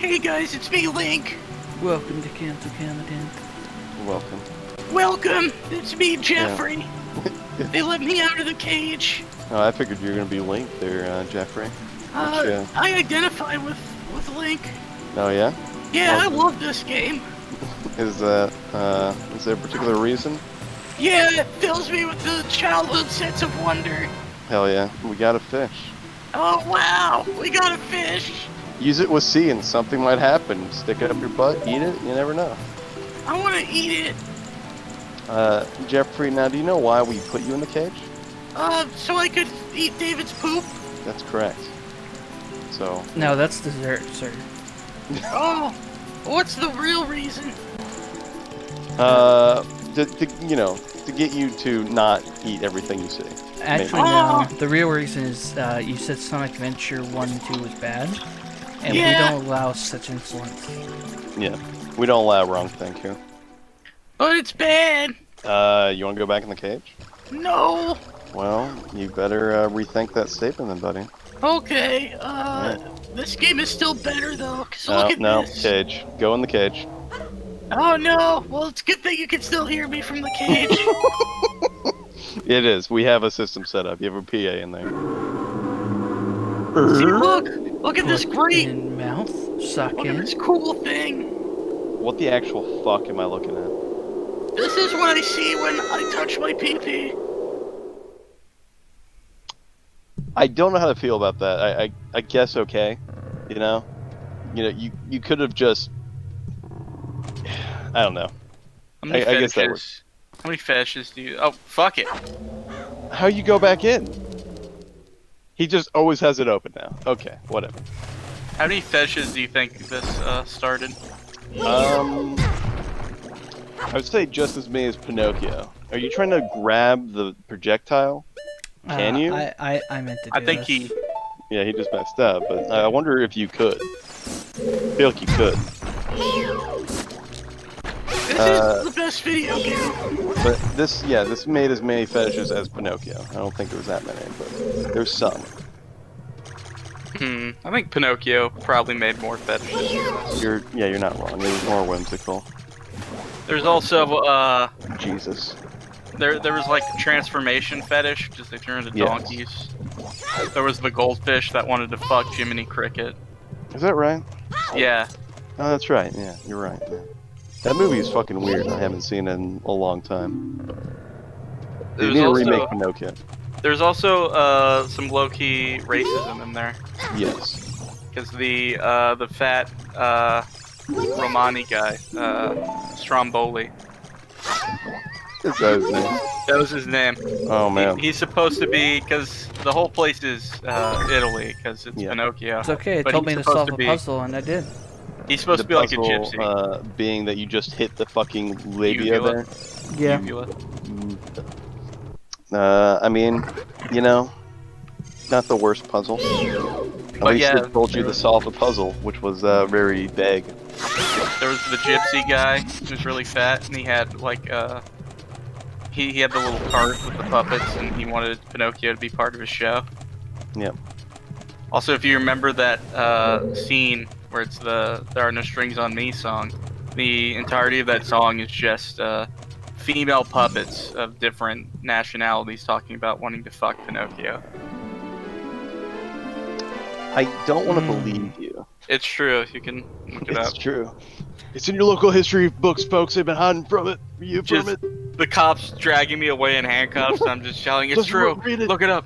Hey guys, it's me, Link. Welcome to Camp to Commandants. Welcome. Welcome. It's me, Jeffrey. They let me out of the cage. Oh, I figured you were gonna be Link there, Jeffrey. I identify with Link. Oh yeah? Yeah, I love this game. Is there a particular reason? Yeah, it fills me with the childhood sense of wonder. Hell yeah, we got a fish. Oh wow, we got a fish. Use it with C and something might happen. Stick it up your butt, eat it, you never know. I want to eat it. Jeffrey, now do you know why we put you in the cage? So I could eat David's poop. That's correct. So... No, that's dessert, sir. Oh, what's the real reason? To get you to not eat everything you see. Actually, no. The real reason is you said Sonic Adventure 1 and 2 was bad, and we don't allow such influence. Yeah, we don't allow wrong thinking. But it's bad. You want to go back in the cage? No. Well, you better rethink that statement then, buddy. Okay, this game is still better though, cause look at this. Cage. Go in the cage. Oh no, well it's a good thing you can still hear me from the cage. It is. We have a system set up. You have a PA in there. See, look at this great in mouth, suck look in. at this cool thing. What the actual fuck am I looking at? This is what I see when I touch my pee-pee. I don't know how to feel about that. I guess okay. You could have just... I don't know. How many I guess that works. How many fetishes do you... Oh, fuck it. How you go back in? He just always has it open now. Okay, whatever. How many fetishes do you think this started? I would say just as many as Pinocchio. Are you trying to grab the projectile? Can you? I meant to do I think this. Yeah, he just messed up, but I wonder if you could. I feel like you could. This is the best video game. But this made as many fetishes as Pinocchio. I don't think there was that many, but there's some. I think Pinocchio probably made more fetishes. You're not wrong. It was more whimsical. There's also, Jesus. There was like a transformation fetish, because they turn into donkeys. There was the goldfish that wanted to fuck Jiminy Cricket. Is that right? Yeah. Oh, that's right. Yeah, you're right. Yeah. That movie is fucking weird. I haven't seen it in a long time. They need to remake Pinocchio. There's also some low-key racism in there. Yes. Because the fat Romani guy, Stromboli. Is that his name? That was his name. Oh man. He's supposed to be, because the whole place is Italy, because it's Pinocchio. It's okay, it But told he's me to supposed solve to a puzzle, and I did. He's supposed to be like a gypsy. Being that you just hit the fucking labia there. Yeah. Uvula. I mean, not the worst puzzle. At least it told you to solve the puzzle, which was very vague. There was the gypsy guy, who was really fat, and he had like he had the little cart with the puppets, and he wanted Pinocchio to be part of his show. Yep. Also, if you remember that scene where it's the "There Are No Strings on Me" song, the entirety of that song is just female puppets of different nationalities talking about wanting to fuck Pinocchio. I don't want to believe you. It's true. You can look it up. It's true. It's in your local history books, folks. They've been hiding from it. The cops dragging me away in handcuffs. I'm just shouting, "It's true! Look it up!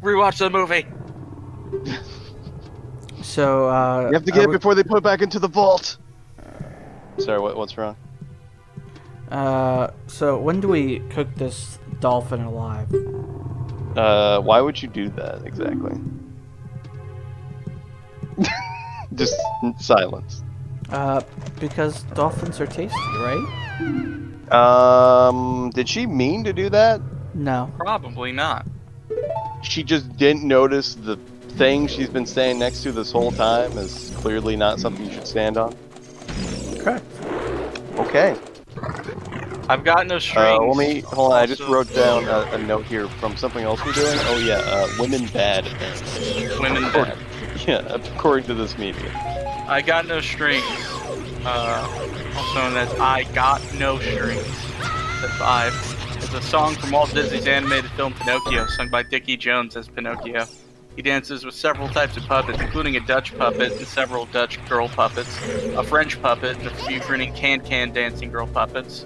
Rewatch the movie!" So, you have to get it before they put it back into the vault. Sorry, what's wrong? So when do we cook this dolphin alive? Why would you do that exactly? Just silence. Because dolphins are tasty, right? Did she mean to do that? No. Probably not. She just didn't notice the thing she's been standing next to this whole time is clearly not something you should stand on. Correct. Okay. I've got no strings. Hold on, I just wrote down a note here from something else we're doing. Oh yeah, women bad. Women bad. Yeah, according to this media. I Got No Strings, also known as I Got No Strings, at 5, is a song from Walt Disney's animated film Pinocchio, sung by Dickie Jones as Pinocchio. He dances with several types of puppets, including a Dutch puppet and several Dutch girl puppets, a French puppet, and a few grinning can-can dancing girl puppets,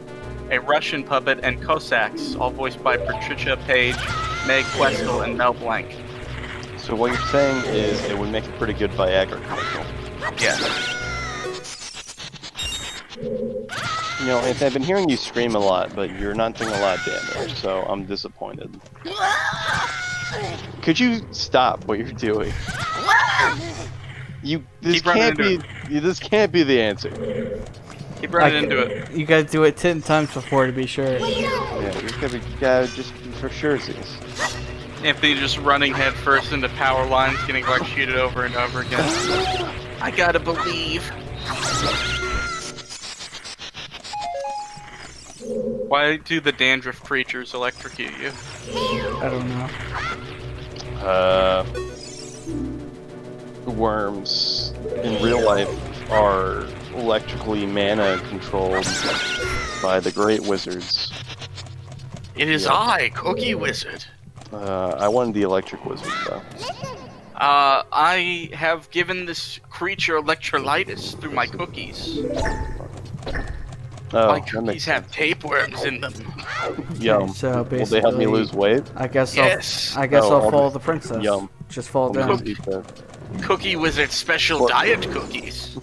a Russian puppet, and Cossacks, all voiced by Patricia Page, Meg Questel, and Mel Blanc. So what you're saying is it would make a pretty good Viagra commercial. Yes. You know, I've been hearing you scream a lot, but you're not doing a lot of damage, so I'm disappointed. Could you stop what you're doing? This can't be the answer. Keep running into it. You gotta do it 10 times before to be sure. Yeah, you gotta just for surezies. Anthony just running headfirst into power lines, getting electrocuted over and over again. I gotta believe. Why do the dandruff creatures electrocute you? I don't know. Worms in real life are electrically mana controlled by the great wizards. It is I, Cookie Wizard. I wanted the electric wizard though. I have given this creature electrolytis through my cookies. Oh, My that cookies makes have tapeworms in them. Yum. So Will they help me basically, lose weight? I guess Yes. I'll Oh, follow the princess. Yum. Just fall I'll down. just eat that. Cookie Wizard special What? diet cookies.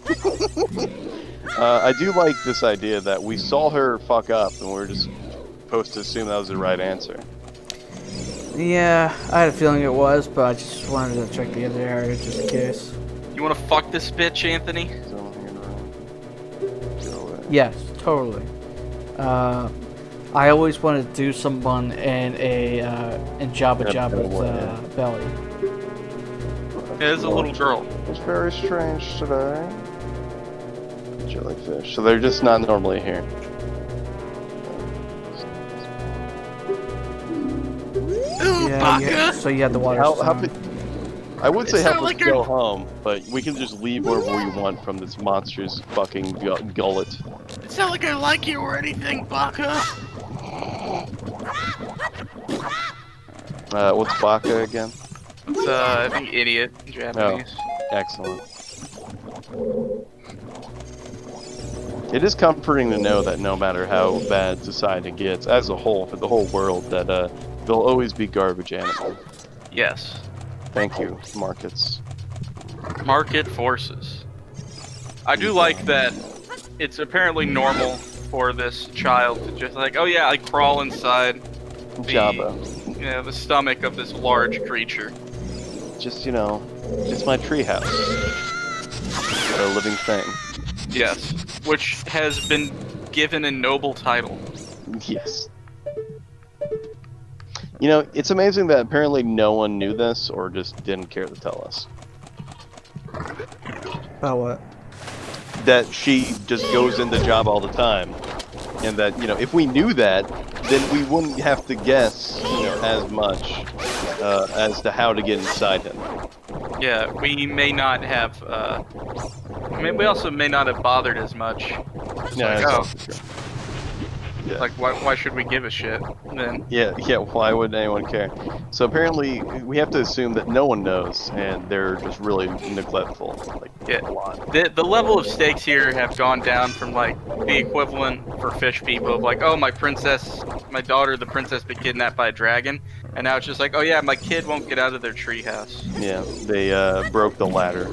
I do like this idea that we saw her fuck up and we're just supposed to assume that was the right answer. Yeah, I had a feeling it was, but I just wanted to check the other area just in case. You wanna fuck this bitch, Anthony? So, get away. Yes, totally. I always wanted to do someone in Jabba Yeah, Jabba's boy, yeah. belly. There's a little girl. It's very strange today. Jellyfish. So they're just not normally here. Ooh, Baka! So you had the water. How stone. could, I would say It's help not us like go you're- home, but we can just leave wherever we want from this monster's fucking gullet. It's not like I like you or anything, Baka. What's Baka again? It's, I think idiot in Japanese. Excellent. It is comforting to know that no matter how bad society gets, as a whole, for the whole world, that there'll always be garbage animal. Yes. Thank you, markets. Market forces. I do like that it's apparently normal for this child to just like, oh yeah, I crawl inside Jabba. the stomach of this large creature. Just, you know, just my treehouse. A living thing. Yes. Which has been given a noble title. Yes. You know, it's amazing that apparently no one knew this or just didn't care to tell us. About what? That she just goes into Jabba all the time. And that, you know, if we knew that, then we wouldn't have to guess, you know, as much as to how to get inside him. Yeah, we may not have, I mean, we also may not have bothered as much. Yeah, like, that's oh, also true. Yeah. like, why should we give a shit then? Yeah, why would anyone care? So apparently, we have to assume that no one knows, and they're just really neglectful. Like, Yeah. a lot. The level of stakes here have gone down from, like, the equivalent for fish people of, like, oh, my daughter, the princess, been kidnapped by a dragon. And now it's just like, oh yeah, my kid won't get out of their treehouse. Yeah, they broke the ladder.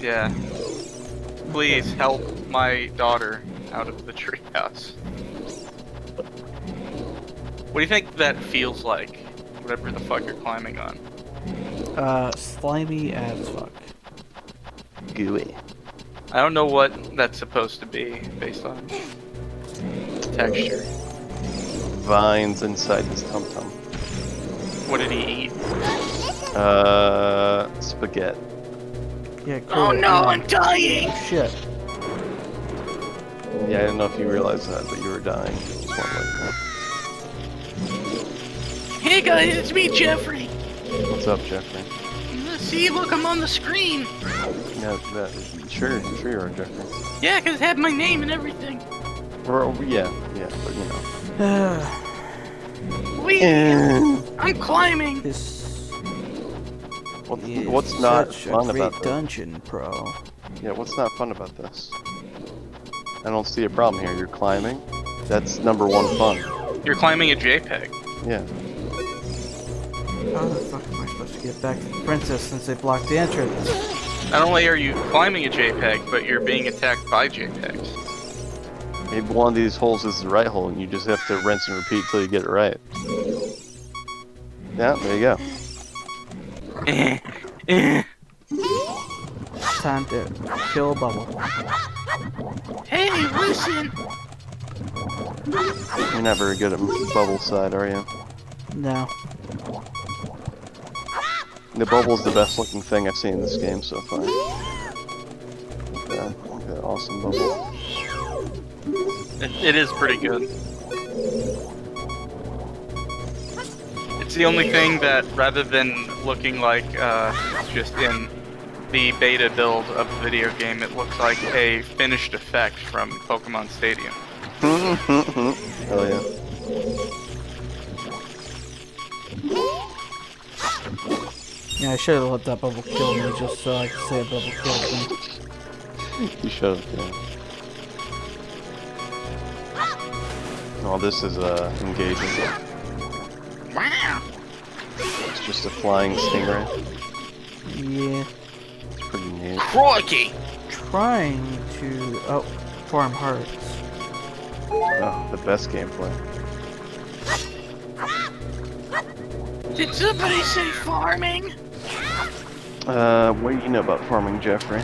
Yeah. Please help my daughter out of the treehouse. What do you think that feels like? Whatever the fuck you're climbing on. Slimy as fuck. Gooey. I don't know what that's supposed to be based on texture. Vines inside his tum-tum. What did he eat? Spaghetti. Yeah, cool. Oh no, I'm dying! Shit. Yeah, I don't know if you realized that, but you were dying. Just wanted to let you know. Hey guys, it's me, Jeffrey. What's up, Jeffrey? Let's See, look, I'm on the screen. Yeah, sure you are, Jeffrey. Yeah, 'cause it had my name and everything. Yeah, but you know. Wait, I'm climbing. This What's is not such fun a great about this? dungeon, pro. Yeah, what's not fun about this? I don't see a problem here. You're climbing. That's number one fun. You're climbing a JPEG. Yeah. How the fuck am I supposed to get back to the princess since they blocked the entrance? Not only are you climbing a JPEG, but you're being attacked by JPEGs. Maybe one of these holes is the right hole, and you just have to rinse and repeat till you get it right. Yeah, there you go. Time to kill a bubble. Hey, listen. You're not very good at bubble side, are you? No. The bubble's the best looking thing I've seen in this game so far. Look at that awesome bubble. It is pretty good. It's the only thing that, rather than looking like it's just in the beta build of the video game, it looks like a finished effect from Pokemon Stadium. Hell yeah. Yeah, I should have let that bubble kill me just so I could say a bubble killed me. You should have, yeah. Oh, this is engaging. Wow. It's just a flying stingray. Yeah. It's pretty neat. Crikey. Trying to farm hearts. Oh, the best gameplay. Did somebody say farming? What do you know about farming, Jeffrey?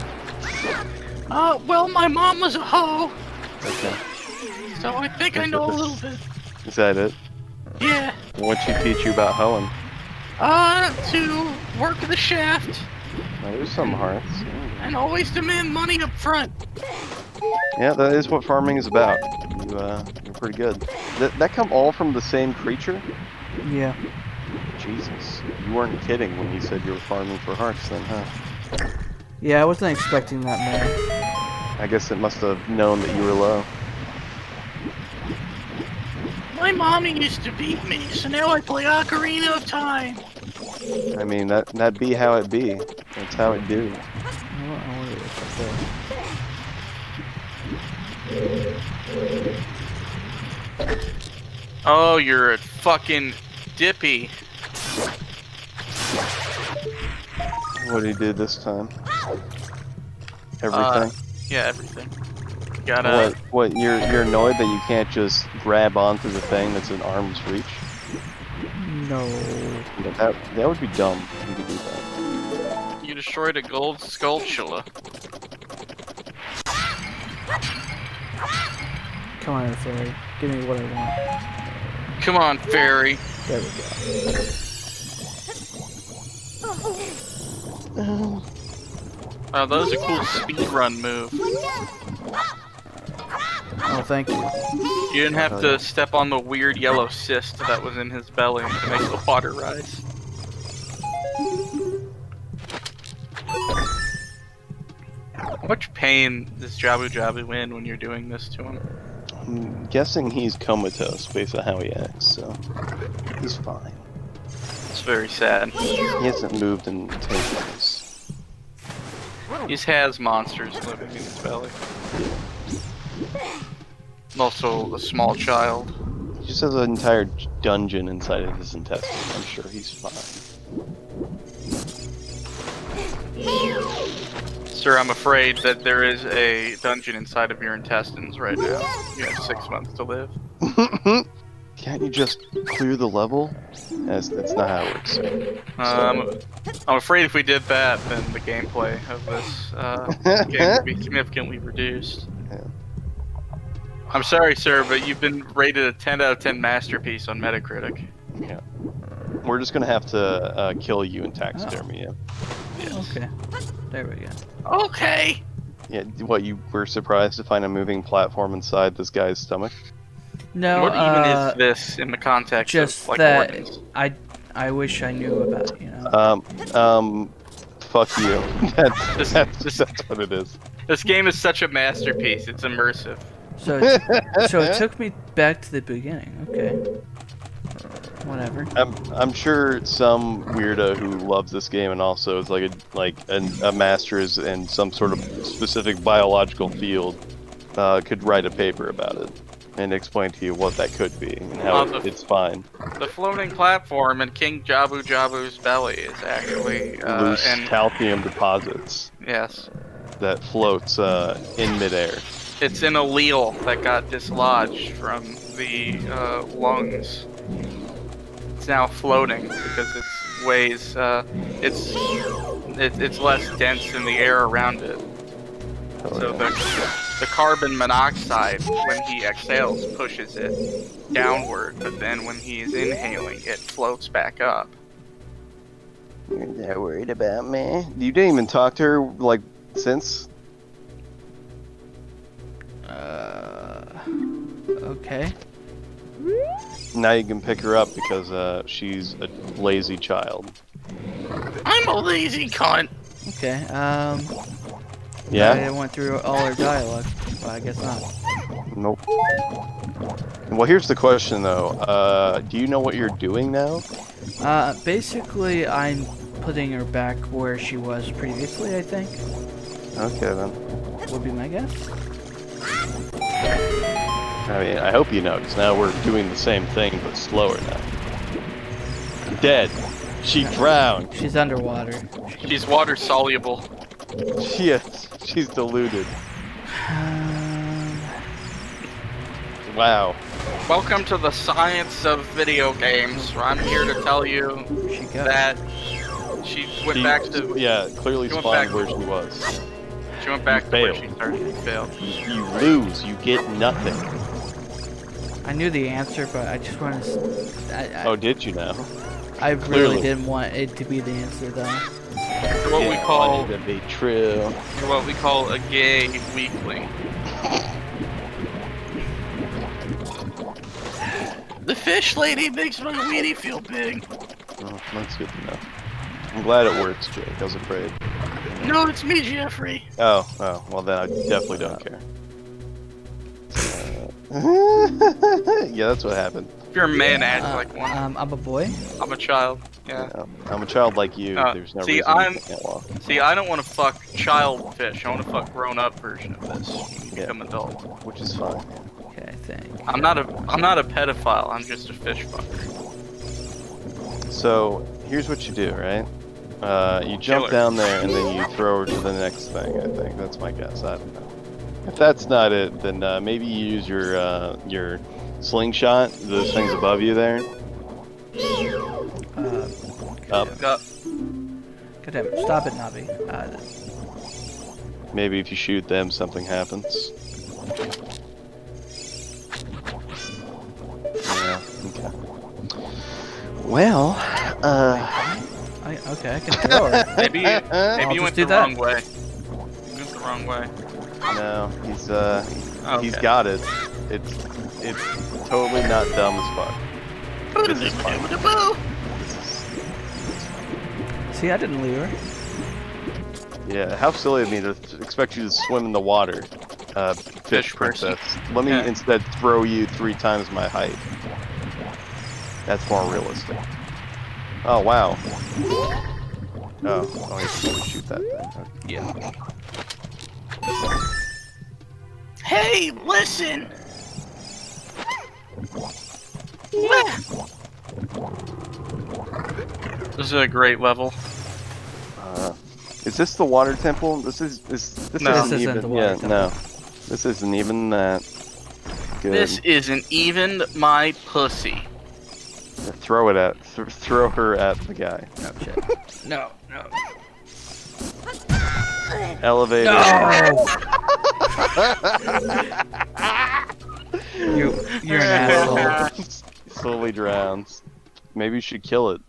Well, my mom was a hoe, Okay. so I think I know a little bit. Is that it? Yeah. What'd she teach you about hoeing? To work the shaft Oh, there's some hearts. and always demand money up front. Yeah, that is what farming is about. You're pretty good. That come all from the same creature? Yeah. Jesus. You weren't kidding when you said you were farming for hearts then, huh? Yeah, I wasn't expecting that more. I guess it must have known that you were low. My mommy used to beat me, so now I play Ocarina of Time. I mean, that be how it be. That's how it do. I wonder if Oh, you're a fucking dippy. What did he do this time? Everything? Yeah, everything. Gotta. What? You're annoyed that you can't just grab onto the thing that's in arm's reach? No. Yeah, that would be dumb. You could do that. You destroyed a gold skulltula. Come on, fairy. Give me what I want. Come on, fairy. There we go. Wow, that was a cool speedrun move. Oh, thank you. You didn't have to step on the weird yellow cyst that was in his belly to make the water rise. How much pain does Jabu Jabu in when you're doing this to him? I'm guessing he's comatose based on how he acts, so he's fine. It's very sad. He hasn't moved in 10 years. He has monsters living in his belly. And also a small child. He just has an entire dungeon inside of his intestines. I'm sure he's fine. Sir, I'm afraid that there is a dungeon inside of your intestines right now. You have 6 months to live. Can't you just clear the level? That's not how it works. I'm afraid if we did that, then the gameplay of this game would be significantly reduced. Yeah. I'm sorry, sir, but you've been rated a 10 out of 10 masterpiece on Metacritic. Yeah. We're just gonna have to kill you in taxidermy, yeah. Yes. Okay. There we go. Okay. Yeah, what, you were surprised to find a moving platform inside this guy's stomach? No, What even is this in the context just of, like, that organs? I wish I knew about, you know. fuck you. That's what it is. This game is such a masterpiece. It's immersive. So it took me back to the beginning. Okay. Whatever. I'm sure some weirdo who loves this game and also is like a master's in some sort of specific biological field could write a paper about it and explain to you what that could be and how it's fine. The floating platform in King Jabu Jabu's belly is actually loose calcium deposits. Yes. That floats in midair. It's an allele that got dislodged from the lungs. It's now floating because it weighs. It's less dense than the air around it. So the carbon monoxide, when he exhales, pushes it downward, but then when he is inhaling, it floats back up. You're that worried about me? You didn't even talk to her like since. Okay. Now you can pick her up because she's a lazy child. I'm a lazy cunt. Okay. Yeah? I went through all her dialogue. Well, I guess not. Nope. Well, here's the question though. Do you know what you're doing now? Basically, I'm putting her back where she was previously, I think. Okay then. Would be my guess. I mean, I hope you know, because now we're doing the same thing, but slower now. Dead. She drowned. She's underwater. She's water soluble. Yes, she's diluted. Wow. Welcome to the science of video games, where I'm here to tell you that she went back to... Yeah, clearly spawned where she was. She went back to where she started and failed. You lose, you get nothing. I knew the answer, but I just wanted to... Oh, did you now? I really didn't want it to be the answer, though. What we call... to be true. What we call a gay weakling. The fish lady makes my weenie feel big. Oh, that's good to know. I'm glad it works, Jake. I was afraid. No, it's me, Jeffrey. Oh, well then I definitely don't care. Yeah, that's what happened. If you're a man, act like one. I'm a boy. I'm a child. Yeah. I'm a child like you. There's no reason I can't walk. See, I don't want to fuck child fish. I want to fuck grown-up version of this when you become adult. Which is fine. Okay, I think. I'm not a pedophile. I'm just a fish fucker. So here's what you do, right? You jump down there and then you throw her to the next thing. I think that's my guess. I don't know. If that's not it, then maybe you use your slingshot. Those things above you there. Up. Up. God damn it. Stop it, Navi. Maybe if you shoot them, something happens. Yeah. Okay. Well, okay, I can throw her. Maybe you went the wrong way. You went the wrong way. No, he's got it. It's totally not dumb as fuck. This is fun. See, I didn't leave her. Yeah, how silly of me to expect you to swim in the water, fish princess. Let me instead throw you 3 times my height. That's more realistic. Oh, wow. Oh, I have to shoot that thing. Okay. Yeah. Hey, listen! This is a great level. Is this the water temple? This isn't even. the water temple. No. This isn't even that. Good. This isn't even my pussy. Throw it at. Throw her at the guy. No shit. No. Elevator. No! You're an asshole. Slowly drowns. Maybe you should kill it.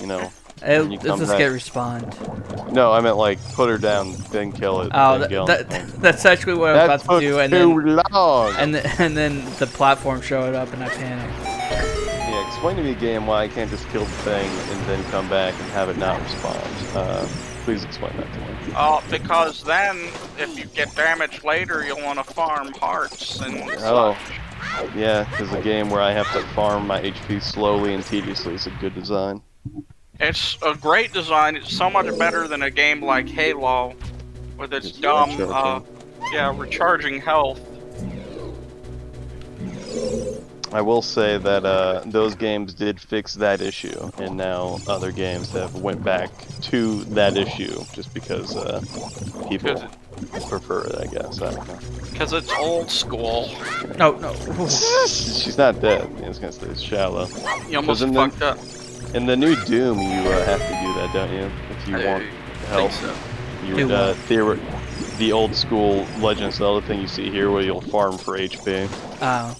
You know. Let's just get respawned. No, I meant like put her down, then kill it. Oh, then that's actually what I was about to do, and then the platform showed up, and I panicked. Yeah, explain to me, game, why I can't just kill the thing and then come back and have it not respond. Please explain that to me. Because then, if you get damaged later, you'll want to farm hearts and Oh. such. Yeah, because a game where I have to farm my HP slowly and tediously is a good design. It's a great design. It's so much better than a game like Halo, with its Just dumb, recharging. recharging health. I will say that those games did fix that issue, and now other games have went back to that issue just because people prefer it, I guess. I don't know. Because it's old school. No, no. She's not dead. I was gonna say it's shallow. You almost in fucked up. In the new Doom, you have to do that, don't you? If you want help. Think so. You would, the old school Legend of Zelda thing you see here, where you'll farm for HP. Oh.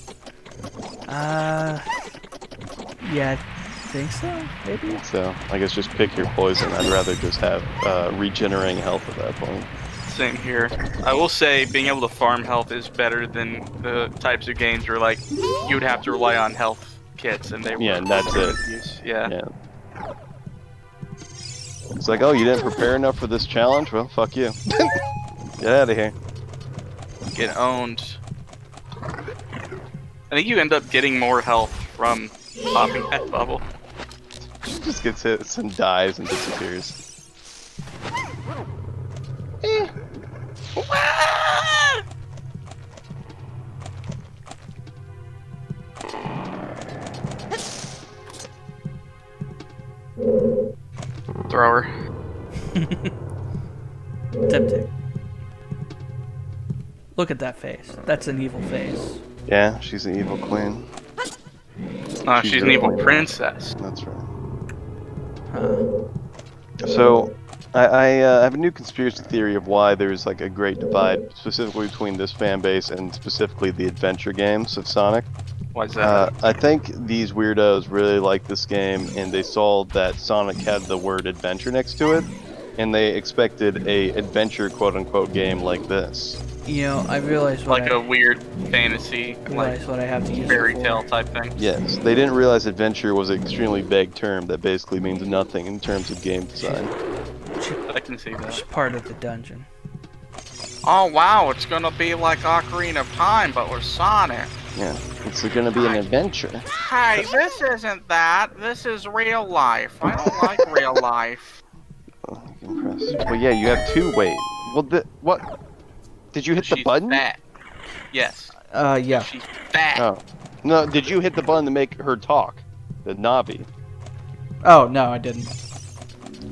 Yeah, I think so, maybe? So, I guess just pick your poison. I'd rather just have regenerating health at that point. Same here. I will say being able to farm health is better than the types of games where like you would have to rely on health kits and they were and that's it. Yeah. It's like, oh, you didn't prepare enough for this challenge? Well, fuck you. Get out of here. Get owned. I think you end up getting more health from popping that bubble. She just gets hit and dies and disappears. Thrower. Tempting. Look at that face. That's an evil face. Yeah, she's an evil queen. She's an evil princess. That's right. Huh. So, I have a new conspiracy theory of why there's like a great divide, specifically between this fan base and specifically the adventure games of Sonic. Why is that? I think these weirdos really like this game, and they saw that Sonic had the word adventure next to it, and they expected a adventure quote-unquote game like this. You know, I realized what Like a weird fantasy, like what I have to use fairy it for. tale type thing. Yes, they didn't realize adventure was an extremely vague term that basically means nothing in terms of game design. I can see It's that. part of the dungeon. Oh wow, it's gonna be like Ocarina of Time, but with Sonic. Yeah, it's gonna be an adventure. Hey, this isn't that. This is real life. I don't like real life. Oh, impressed. Well, yeah, you have two. Wait, well, what? Did you hit the She's button? fat. Yes. Yeah. She's fat. Oh, no. Did you hit the button to make her talk? The Navi. Oh, no, I didn't.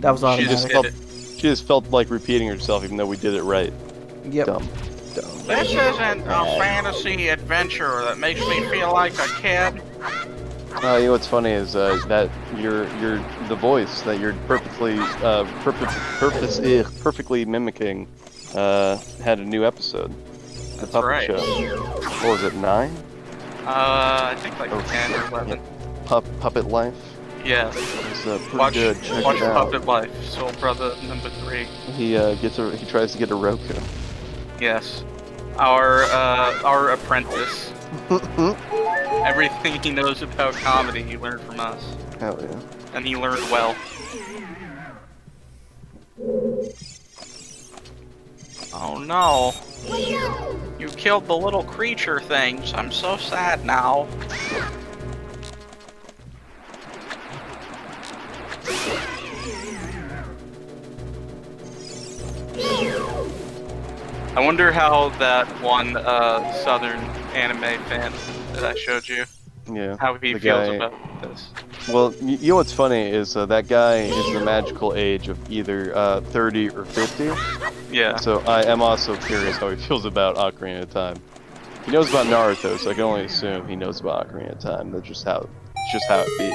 That was She automatic. just hit it. She just felt like repeating herself, even though we did it right. Yep. Dumb. This isn't a fantasy adventure that makes me feel like a kid. You know what's funny is that the voice that you're perfectly mimicking had a new episode. The That's Puppet right. Show. What was it, 9? I think like Oh, 10 or 11. Puppet Life. Yeah. It's pretty Watch, good. Check watch it out. Puppet Life, Soul Brother number 3. He tries to get a Roku. Yes. Our apprentice. Everything he knows about comedy he learned from us. Hell yeah. And he learned well. Oh no. You killed the little creature things. I'm so sad now. I wonder how that one southern anime fan that I showed you, Yeah. how he the feels guy- about this. Well, you know what's funny is that guy is the magical age of either 30 or 50. Yeah. So I am also curious how he feels about Ocarina of Time. He knows about Naruto, so I can only assume he knows about Ocarina of Time. That's just how it be.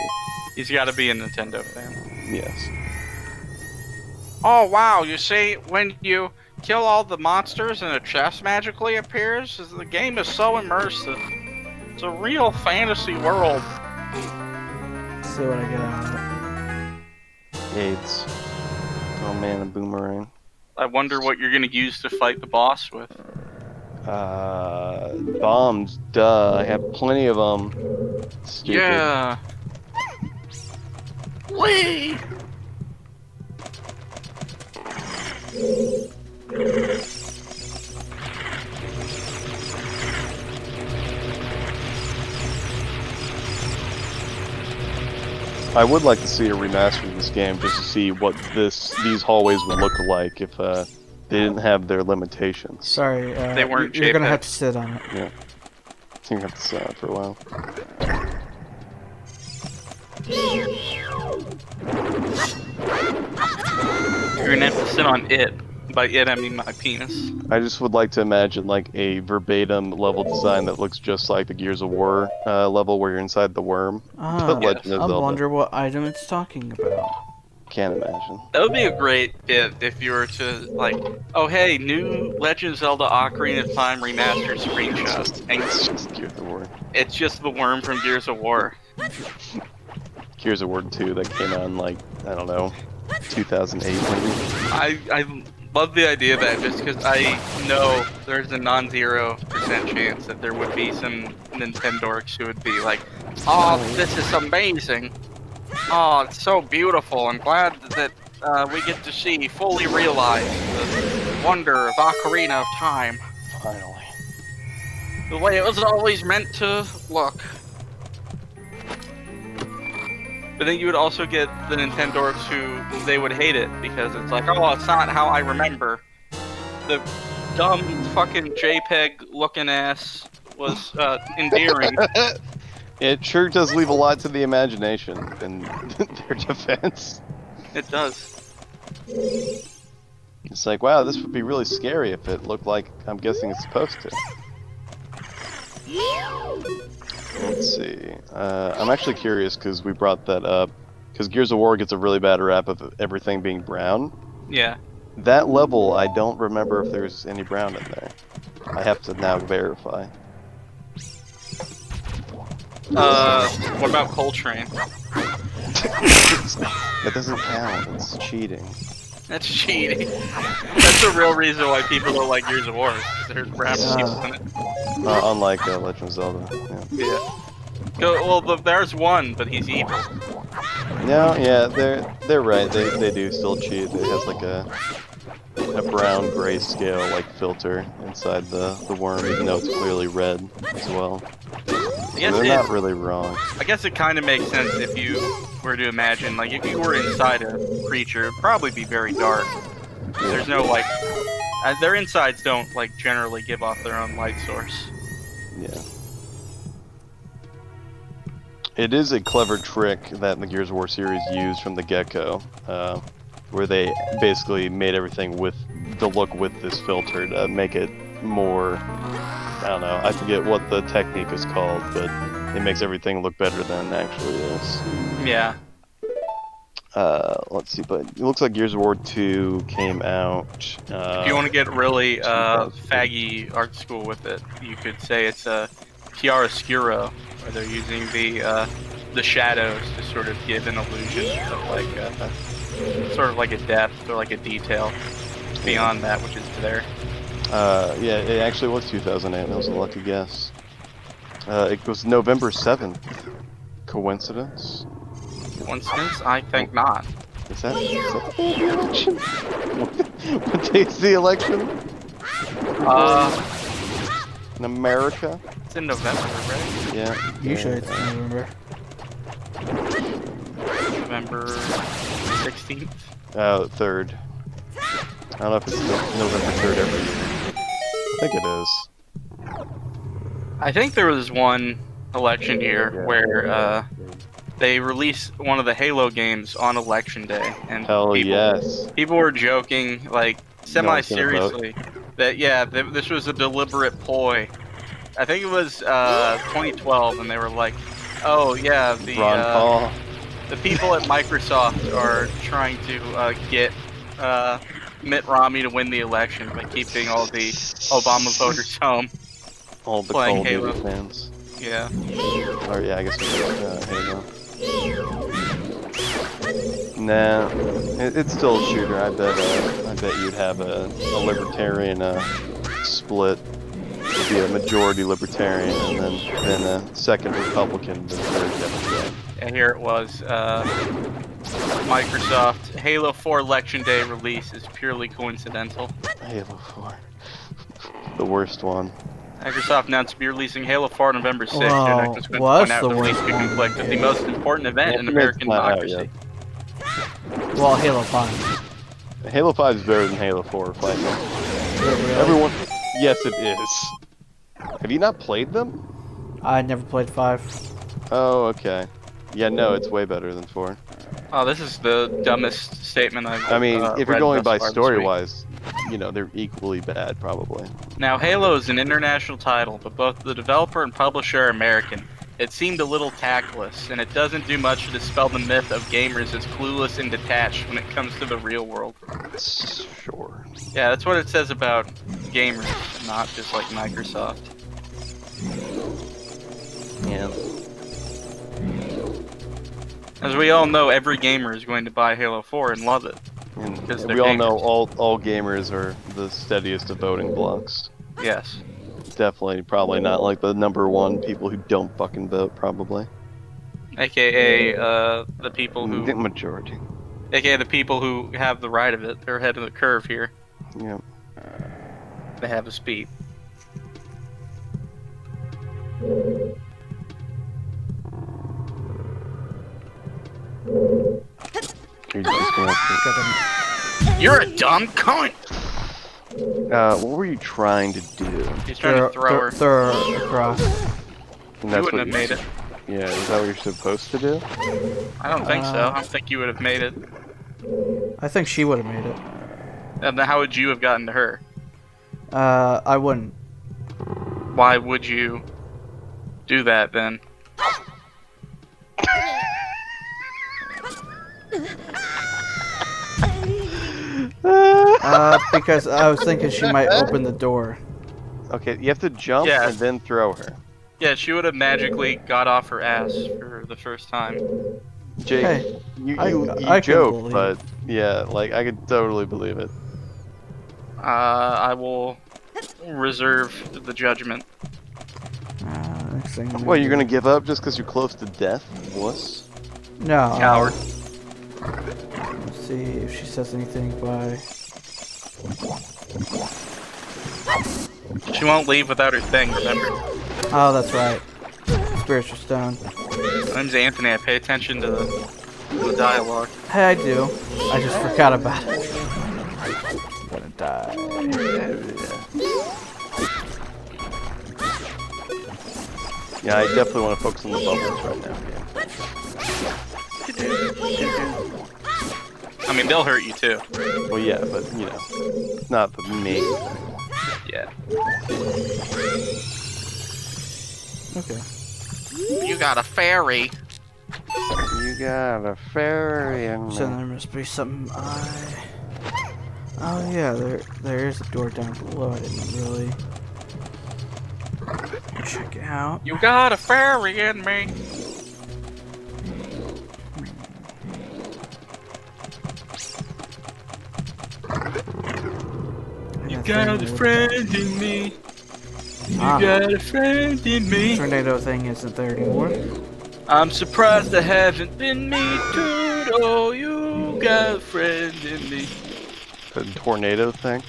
He's got to be a Nintendo fan. Yes. Oh wow, you see, when you kill all the monsters and a chest magically appears, the game is so immersive. It's a real fantasy world. Let's see what I get out of AIDS. Oh man, a boomerang. I wonder what you're gonna use to fight the boss with. Bombs, duh. I have plenty of them. Stupid. Yeah. Whee! I would like to see a remaster of this game just to see what these hallways would look like if they didn't have their limitations. Sorry, They weren't you're gonna JPEG. have to sit on it. Yeah. So you have to sit on it for a while. You're gonna have to sit on it. By it, I mean my penis. I just would like to imagine like a verbatim level design that looks just like the Gears of War level where you're inside the worm. Ah, The Legend of I Zelda. wonder what item it's talking about. Can't imagine. That would be a great bit if you were to, like, oh hey, new Legend of Zelda Ocarina of Time remastered screenshot. And It's just Gears of War. it's just the worm from Gears of War. Gears of War 2 that came out in like, I don't know, 2008 maybe. I love the idea that just because I know there's a non-0% chance that there would be some Nintendorks who would be like, oh, this is amazing. Oh, it's so beautiful. I'm glad that we get to see fully realized the wonder of Ocarina of Time. Finally. The way it was always meant to look. But then you would also get the Nintendorks who they would hate it because it's like, oh, it's not how I remember. The dumb fucking JPEG looking ass was endearing. It sure does leave a lot to the imagination in their defense. It does. It's like, wow, this would be really scary if it looked like I'm guessing it's supposed to. Let's see. I'm actually curious because we brought that up. Because Gears of War gets a really bad rap of everything being brown. Yeah. That level, I don't remember if there's any brown in there. I have to now verify. What about Coltrane? That doesn't count. It's cheating. That's cheating. That's the real reason why people don't like Gears of War. There's brown people in it. Unlike Legend of Zelda. Yeah. Yeah. Well, there's one, but he's evil. No, yeah, they're right. They do still cheat. It has like a brown grayscale like filter inside the worm, even though it's clearly red as well. So they're not really wrong. I guess it kind of makes sense if you were to imagine, like, if you were inside a creature, it'd probably be very dark. There's no, like, their insides don't, like, generally give off their own light source. Yeah. It is a clever trick that the Gears of War series used from the get-go, where they basically made everything with the look with this filter to make it more, I don't know, I forget what the technique is called, but it makes everything look better than it actually is. Yeah. Let's see, but it looks like Gears of War 2 came out. If you want to get really faggy art school with it, you could say it's a chiaroscuro, where they're using the shadows to sort of give an illusion of like sort of like a depth or like a detail beyond that which is there. Yeah, it actually was 2008. That was a lucky guess. It was November 7th. Coincidence? Coincidence? I think not. Is that the election? What date's the election? In America? It's in November, right? Yeah. Usually it's November. November 16th. 3rd. I don't know if it's November 3rd every year. I think it is. I think there was one election year where they released one of the Halo games on election day, and Hell yes. people were joking, like, semi-seriously, that, yeah, this was a deliberate ploy. I think it was 2012, and they were like, oh, yeah, Ron Paul. the people at Microsoft are trying to get Mitt Romney to win the election by keeping all the Obama voters home. All the playing Call of Halo. Duty fans. Yeah. Or yeah, I guess it's Halo. Nah, it's still a shooter. I bet you'd have a libertarian split. It'd be a majority libertarian, and then a second Republican, and a third Democrat. And here it was. Microsoft, Halo 4 Election Day release is purely coincidental. Halo 4. The worst one. Microsoft announced to be releasing Halo 4 on November 6th. Wow, And it's going to well, point that's out the the release worst could one. conflict with the most important event in American not out democracy. Well, Halo 5. Halo 5 is better than Halo 4. Fight me. Everyone. Yes, it is. Have you not played them? I never played 5. Oh, okay. Yeah, no, it's way better than 4. Oh, this is the dumbest statement I've I mean, if you're read going thus by far this story-wise, you know, they're equally bad, probably. Now, Halo is an international title, but both the developer and publisher are American. It seemed a little tactless, and it doesn't do much to dispel the myth of gamers as clueless and detached when it comes to the real world. Sure. Yeah, that's what it says about gamers, not just like Microsoft. Yeah. As we all know, every gamer is going to buy Halo 4 and love it. And Because we they're all know gamers. all gamers are the steadiest of voting blocks. Yes. Definitely, probably not like the #1 people who don't fucking vote, probably. AKA, the people The who... majority. AKA the people who have the right of it. They're ahead of the curve here. Yeah. They have a speed. You're disconnected. You're a dumb cunt! What were you trying to do? He's trying to throw her. Throw her across. And You wouldn't have made it. Yeah, is that what you're supposed to do? I don't think so. I don't think you would have made it. I think she would have made it. And then how would you have gotten to her? I wouldn't. Why would you do that then? Because I was thinking she might open the door. Okay, you have to jump Yeah. and then throw her. Yeah, she would have magically got off her ass for the first time. Jake, Hey, you I can joke, believe. but yeah, like I could totally believe it. I will reserve the judgment. Next thing I'm What, you're do- gonna give up just because you're close to death, wuss? No. Coward. Let's see if she says anything by. She won't leave without her thing, remember? Oh, that's right. Spiritual stone. My name's Anthony. I pay attention to the dialogue. Hey, I do. I just forgot about it. I'm gonna die. Yeah, I definitely want to focus on the bubbles right now. I mean, they'll hurt you too. Well, yeah, but you know, it's not the main thing. Yeah. Okay. You got a fairy. You got a fairy in So me. there must be something I. Oh yeah, there is a door down below. I didn't really check it out. You got a fairy in me. You got a friend in me. You got a friend in me. Tornado thing isn't there anymore. I'm surprised I haven't been me too. Oh, you got a friend in me. The tornado thing?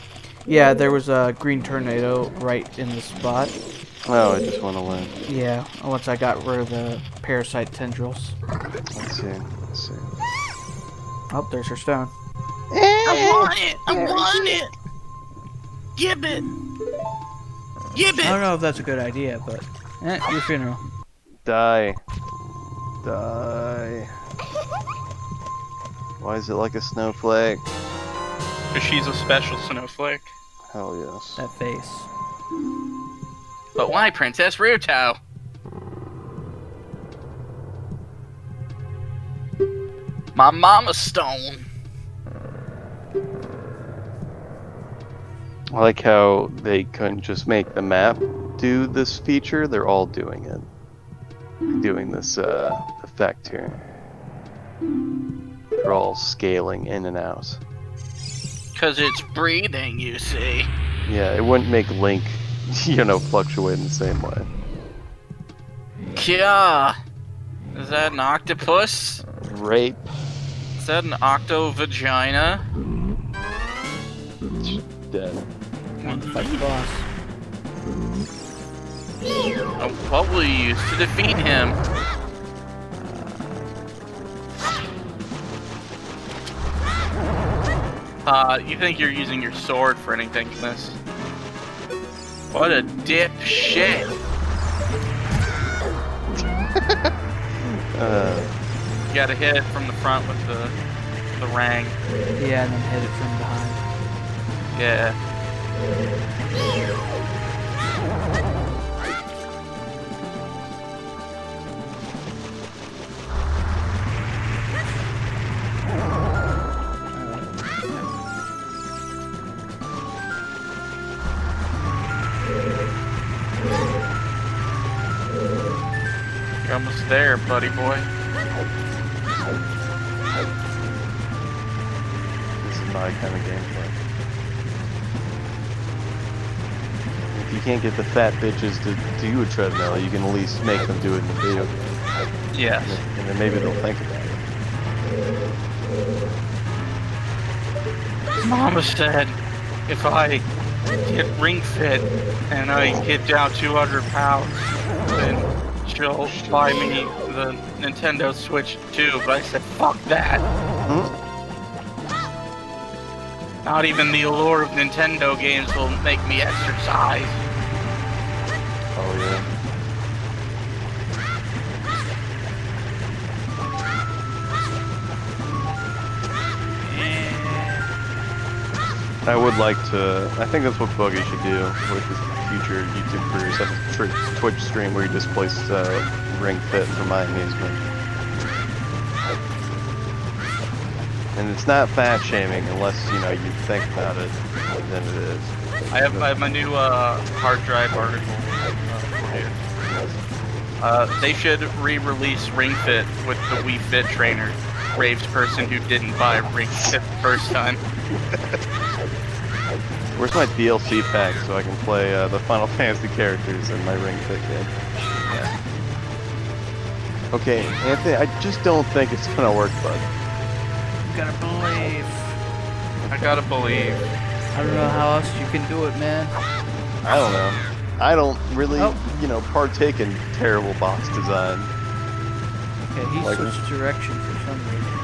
Yeah, there was a green tornado right in the spot. Oh, it just went away. Yeah, once I got rid of the parasite tendrils. Let's see. Let's see. Oh, there's her stone. I want it. I want it. Give it. Give I don't it. know if that's a good idea, but your funeral. Die. Die. Why is it like a snowflake? Because she's a special snowflake. Hell yes. That face. But why Princess Ruto? My mama's stone. I like how they couldn't just make the map do this feature, they're all doing it. Doing this effect here. They're all scaling in and out. Because it's breathing, you see. Yeah, it wouldn't make Link, you know, fluctuate in the same way. Yeah. Is that an octopus? Rape. Is that an octo vagina? Dead. Time to fight the boss. What will you use to defeat him? You think you're using your sword for anything in this? What a dipshit! You gotta hit it from the front with the rang. Yeah, and then hit it from behind. Yeah. You're almost there, buddy boy. This is my kind of gameplay. If you can't get the fat bitches to do a treadmill, you can at least make them do it in the video game. Yes. And then maybe they'll think about it. Mama said if I get ring fit and I get down 200 pounds, then she'll buy me the Nintendo Switch 2. But I said, fuck that. Not even the allure of Nintendo games will make me exercise. Oh yeah. I would like to. I think that's what Boogie should do with his future YouTube career. Have a Twitch stream where he just plays Ring Fit for my amusement. And it's not fat shaming unless you think about it. Then it is. I have my new hard drive article for you. They should re-release Ring Fit with the Wii Fit trainer. Raves person who didn't buy Ring Fit the first time. Where's my DLC pack so I can play the Final Fantasy characters in my Ring Fit game? Yeah. Okay, Anthony, I just don't think it's gonna work, bud. You gotta believe. I gotta believe. I don't know how else you can do it, man. I don't know. I don't really, partake in terrible box design. Okay, he Like switched direction for some reason.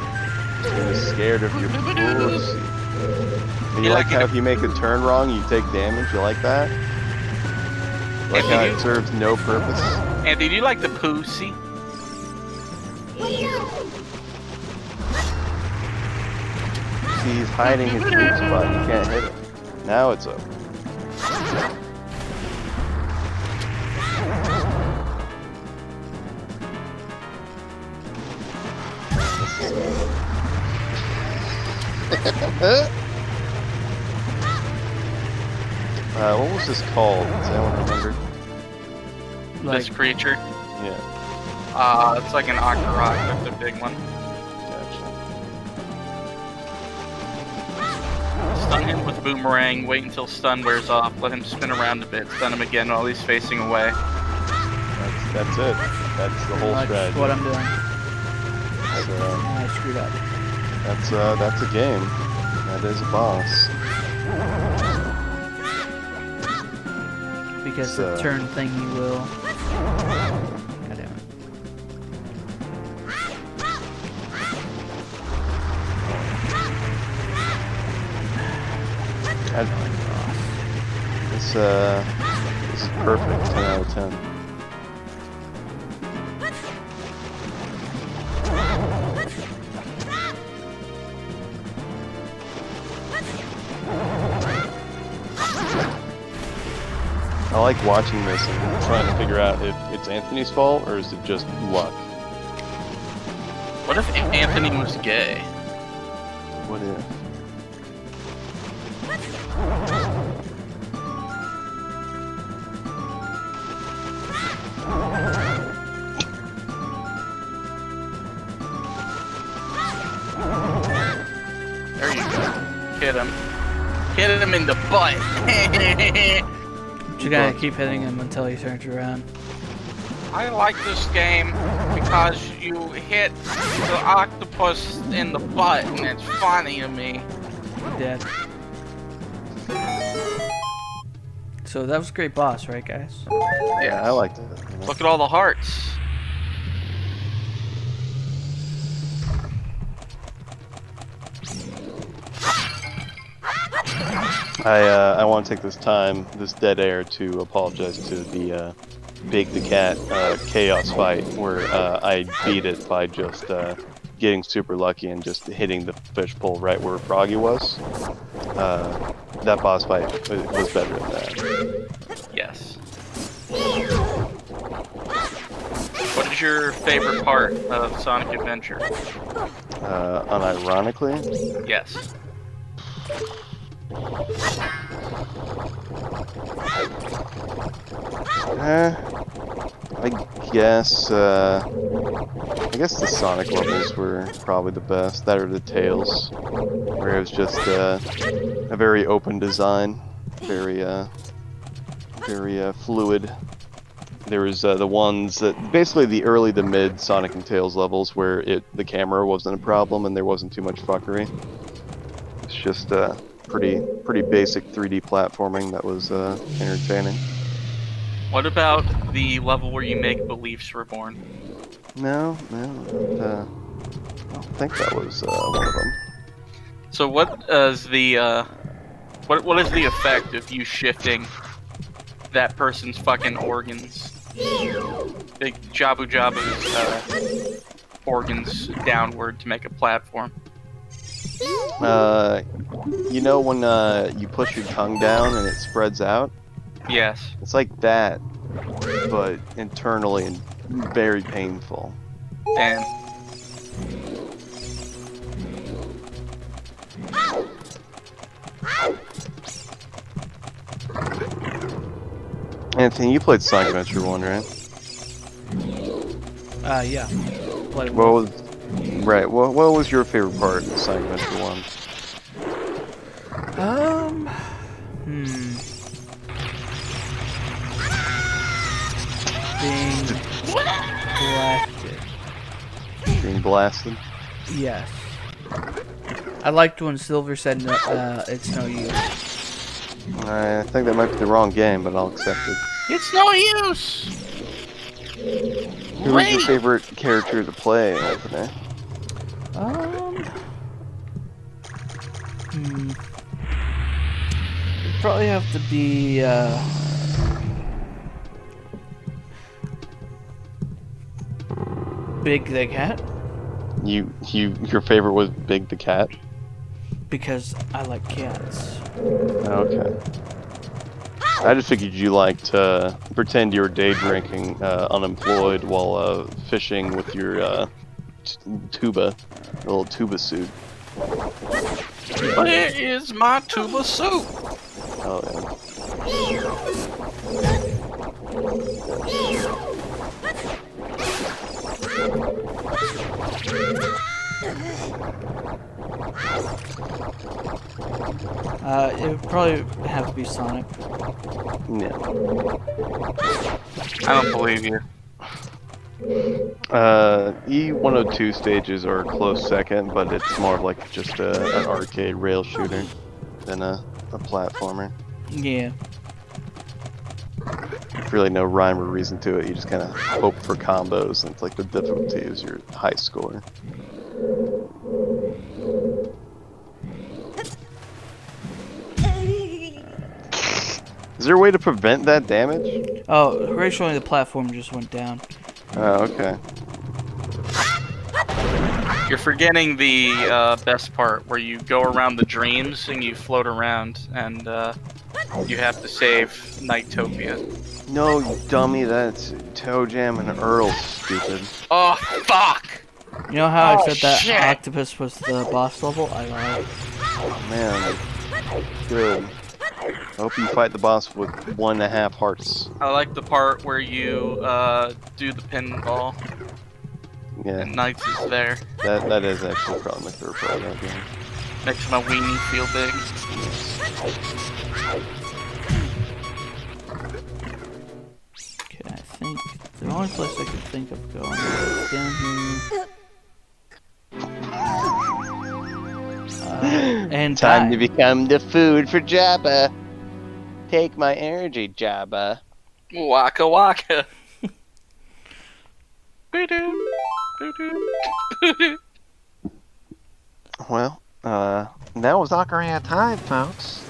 I'm scared of your pussy. And you Yeah, like I how get if you make a turn wrong, you take damage? You like that? Like how it serves no purpose? Andy, do you like the pussy? See, he's hiding his weak spot. You can't hit it. Now it's over. What was this called? Does anyone remember? This creature? Yeah, It's like an Octorok, that's a big one. gotcha. Stun him with Boomerang, wait until stun wears off, let him spin around a bit, stun him again while he's facing away. That's it. That's the whole That's strategy. what I'm doing. So, I screwed up. that's a game. That is a boss. Because So- the turn thing you will. God damn it. This is perfect. 10 out of 10. I like watching this and trying to figure out if it's Anthony's fault or is it just luck. What if Anthony was gay? What if? There you go. Hit him. Hit him in the butt. You gotta keep hitting him until he turns around. I like this game because you hit the octopus in the butt, and it's funny to me. Dead. So that was a great boss, right, guys? Yeah, I liked it. You know? Look at all the hearts. I want to take this dead air, to apologize to the Big the Cat chaos fight, where I beat it by just getting super lucky and just hitting the fishbowl right where Froggy was. That boss fight was better than that. Yes. What is your favorite part of Sonic Adventure? Unironically, Yes. I guess the Sonic levels were probably the best. That or the Tails, where it was just a very open design, very fluid. There was the ones that basically the early to mid Sonic and Tails levels where the camera wasn't a problem and there wasn't too much fuckery. It's just pretty basic 3D platforming that was entertaining. What about the level where you make Beliefs Reborn? No, I don't think that was one of them. So what is the what is the effect of you shifting that person's fucking organs? Big Jabu Jabu's organs downward to make a platform. You know when you push your tongue down and it spreads out? Yes. It's like that, but internally and very painful. And Anthony, you played Sonic Adventure 1, right? Yeah. Play What was what was your favorite part of Sonic Adventure 1? Being blasted? Yes. I liked when Silver said it's no use. I think that might be the wrong game, but I'll accept it. It's no use. Who was your favorite character to play, Anthony? It'd probably have to be Big the Cat, Your favorite was Big the Cat? because I like cats. Okay. I just figured you liked to pretend you were day drinking, unemployed, while fishing with your tuba, little tuba suit. Where is my tuba soup? Oh It would probably have to be Sonic. yeah. I don't believe you. E102 stages are a close second, but it's more of like just an arcade rail shooter than a platformer. Yeah. Really no rhyme or reason to it. You just kind of hope for combos, and it's like the difficulty is your high score. Is there a way to prevent that damage? Oh, racially the platform just went down. Oh, okay. You're forgetting the best part, where you go around the dreams and you float around, and you have to save Nightopia. No, you dummy, that's Toe Jam and Earl, stupid. Oh, fuck! You know how I Oh, said that shit. octopus was the boss level? I lied. Oh man, good. I hope you fight the boss with 1.5 hearts. I like the part where you do the pinball, Yeah, and Knights is there. that is actually probably my favorite part of that game. Makes my weenie feel big. Okay, I think they're only place I could think of going is down here. And Time to die. become the food for Jabba. Take my energy, Jabba. Waka waka. Well, that was Ocarina of Time, folks.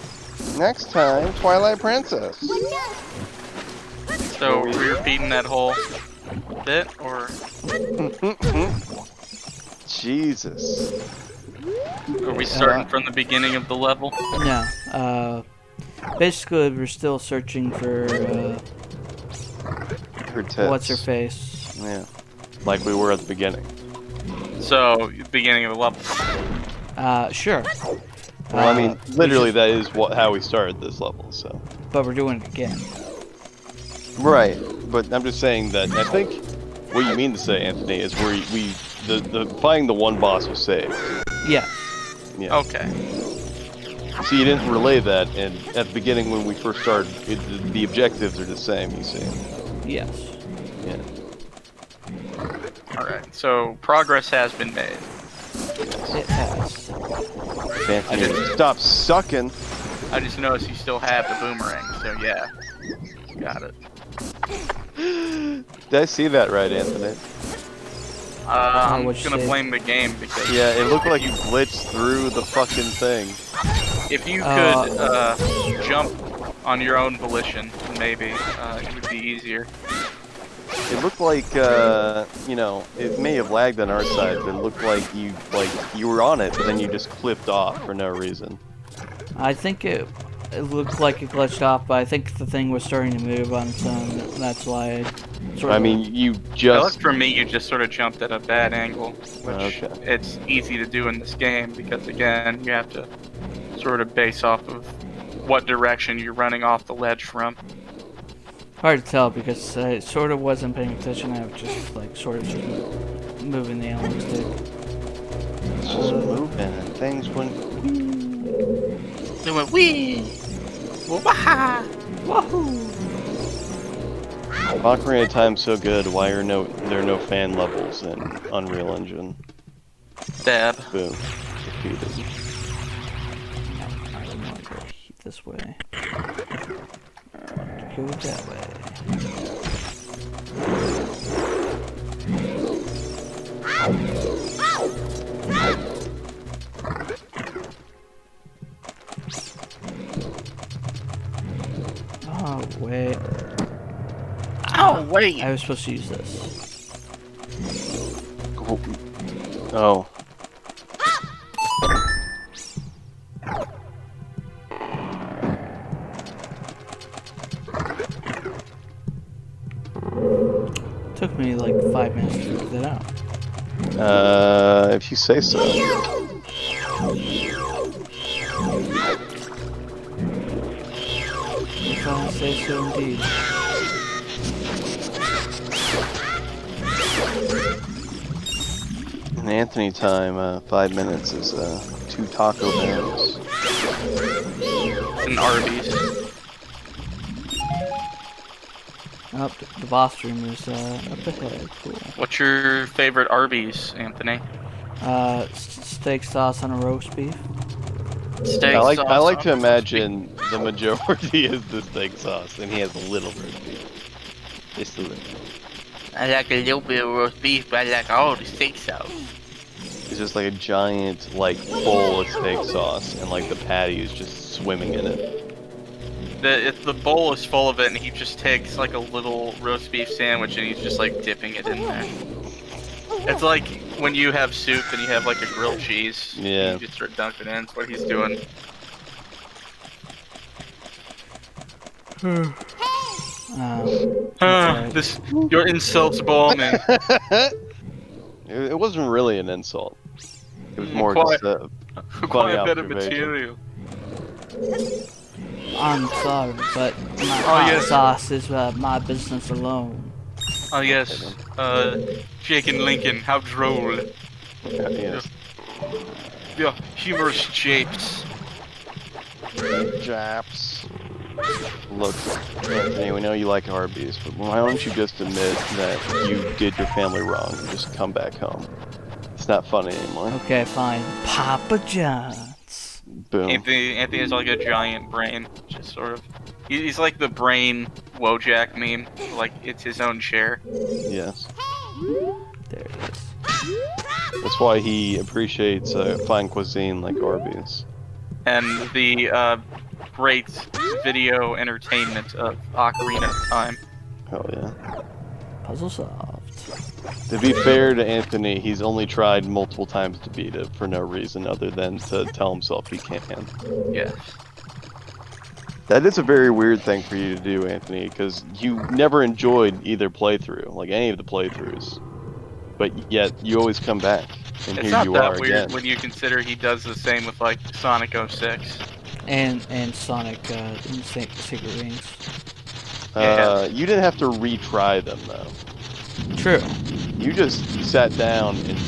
Next time, Twilight Princess. So we're repeating that whole bit, or Jesus. are we starting from the beginning of the level? No. Basically, we're still searching for Her tits. what's her face. Yeah. Like we were at the beginning. So beginning of the level. Sure. Well, I mean, literally, that is how we started this level. So. But we're doing it again. Right, but I'm just saying that I think what you mean to say, Anthony, is where the fighting the one boss was saved. Yes. Yeah. Okay. So you didn't relay that, and at the beginning when we first started, the objectives are the same. You see. Yes. Yeah. All right. So progress has been made. It has. Anthony, stop sucking. I just noticed you still have the boomerang. So yeah, got it. Did I see that right, Anthony? I'm what'd you gonna say? blame the game because Yeah, it looked like you glitched through the fucking thing. if you could jump on your own volition, maybe it would be easier. It looked like, you know, it may have lagged on our side, but it looked like you were on it, but then you just clipped off for no reason. I think it looked like it glitched off, but I think the thing was starting to move on its own. That's why I mean, you Well, just... for me, you just sort of jumped at a bad angle, which Okay. it's easy to do in this game because again, you have to sort of base off of what direction you're running off the ledge from. hard to tell because I sort of wasn't paying attention. I was just like sort of just moving the analog stick. It's just moving, and things went... They went wee. Waha. Wahoo! Ocarina of Time's so good, why are there are no fan levels in Unreal Engine? Dab. Boom. Defeated. I don't want to go this way. Go that way. Oh, wait. Oh, wait. I was supposed to use this. Oh. Took me like 5 minutes to figure that out. If you say so. If I say so indeed. In Anthony time, 5 minutes is 2 taco bells. And Arby's. Oh, the boss room is up ahead. Cool. What's your favorite Arby's, Anthony? Steak sauce on a roast beef. Steak I sauce like to on imagine the majority is the steak sauce, and he has a little roast beef. Just a little. I like a little bit of roast beef, but I like all the steak sauce. It's just like a giant, like, bowl of steak sauce, and like the patty is just swimming in it. The bowl is full of it, and he just takes like a little roast beef sandwich and he's just like dipping it in there. It's like when you have soup and you have like a grilled cheese. Yeah. You just start dunking it in. That's what he's doing. Alright. This your insults ball me. It wasn't really an insult. It was more Quite- just a Quite funny a bit of observation. material. I'm sorry, but my hot yes. sauce is my business alone. Oh yes, Jake and Lincoln, how droll. Yes. Yeah, humorous japes. Japs. Look, Anthony, we know you like Arby's, but why don't you just admit that you did your family wrong and just come back home? It's not funny anymore. Okay, fine. Papa John's. Boom. Anthony has like a giant brain, just sort of. He's like the brain Wojak meme, like it's his own chair. Yes. There it is. That's why he appreciates fine cuisine like Arby's. And the great video entertainment of Ocarina of Time. Hell yeah. Puzzle solved. To be fair to Anthony, he's only tried multiple times to beat it for no reason other than to tell himself he can. Yes. That is a very weird thing for you to do, Anthony, because you never enjoyed either playthrough, like any of the playthroughs. But yet, you always come back, and It's here not you that are weird again. when you consider he does the same with like Sonic 06. And Sonic Secret Rings. You didn't have to retry them, though. True. You just sat down and,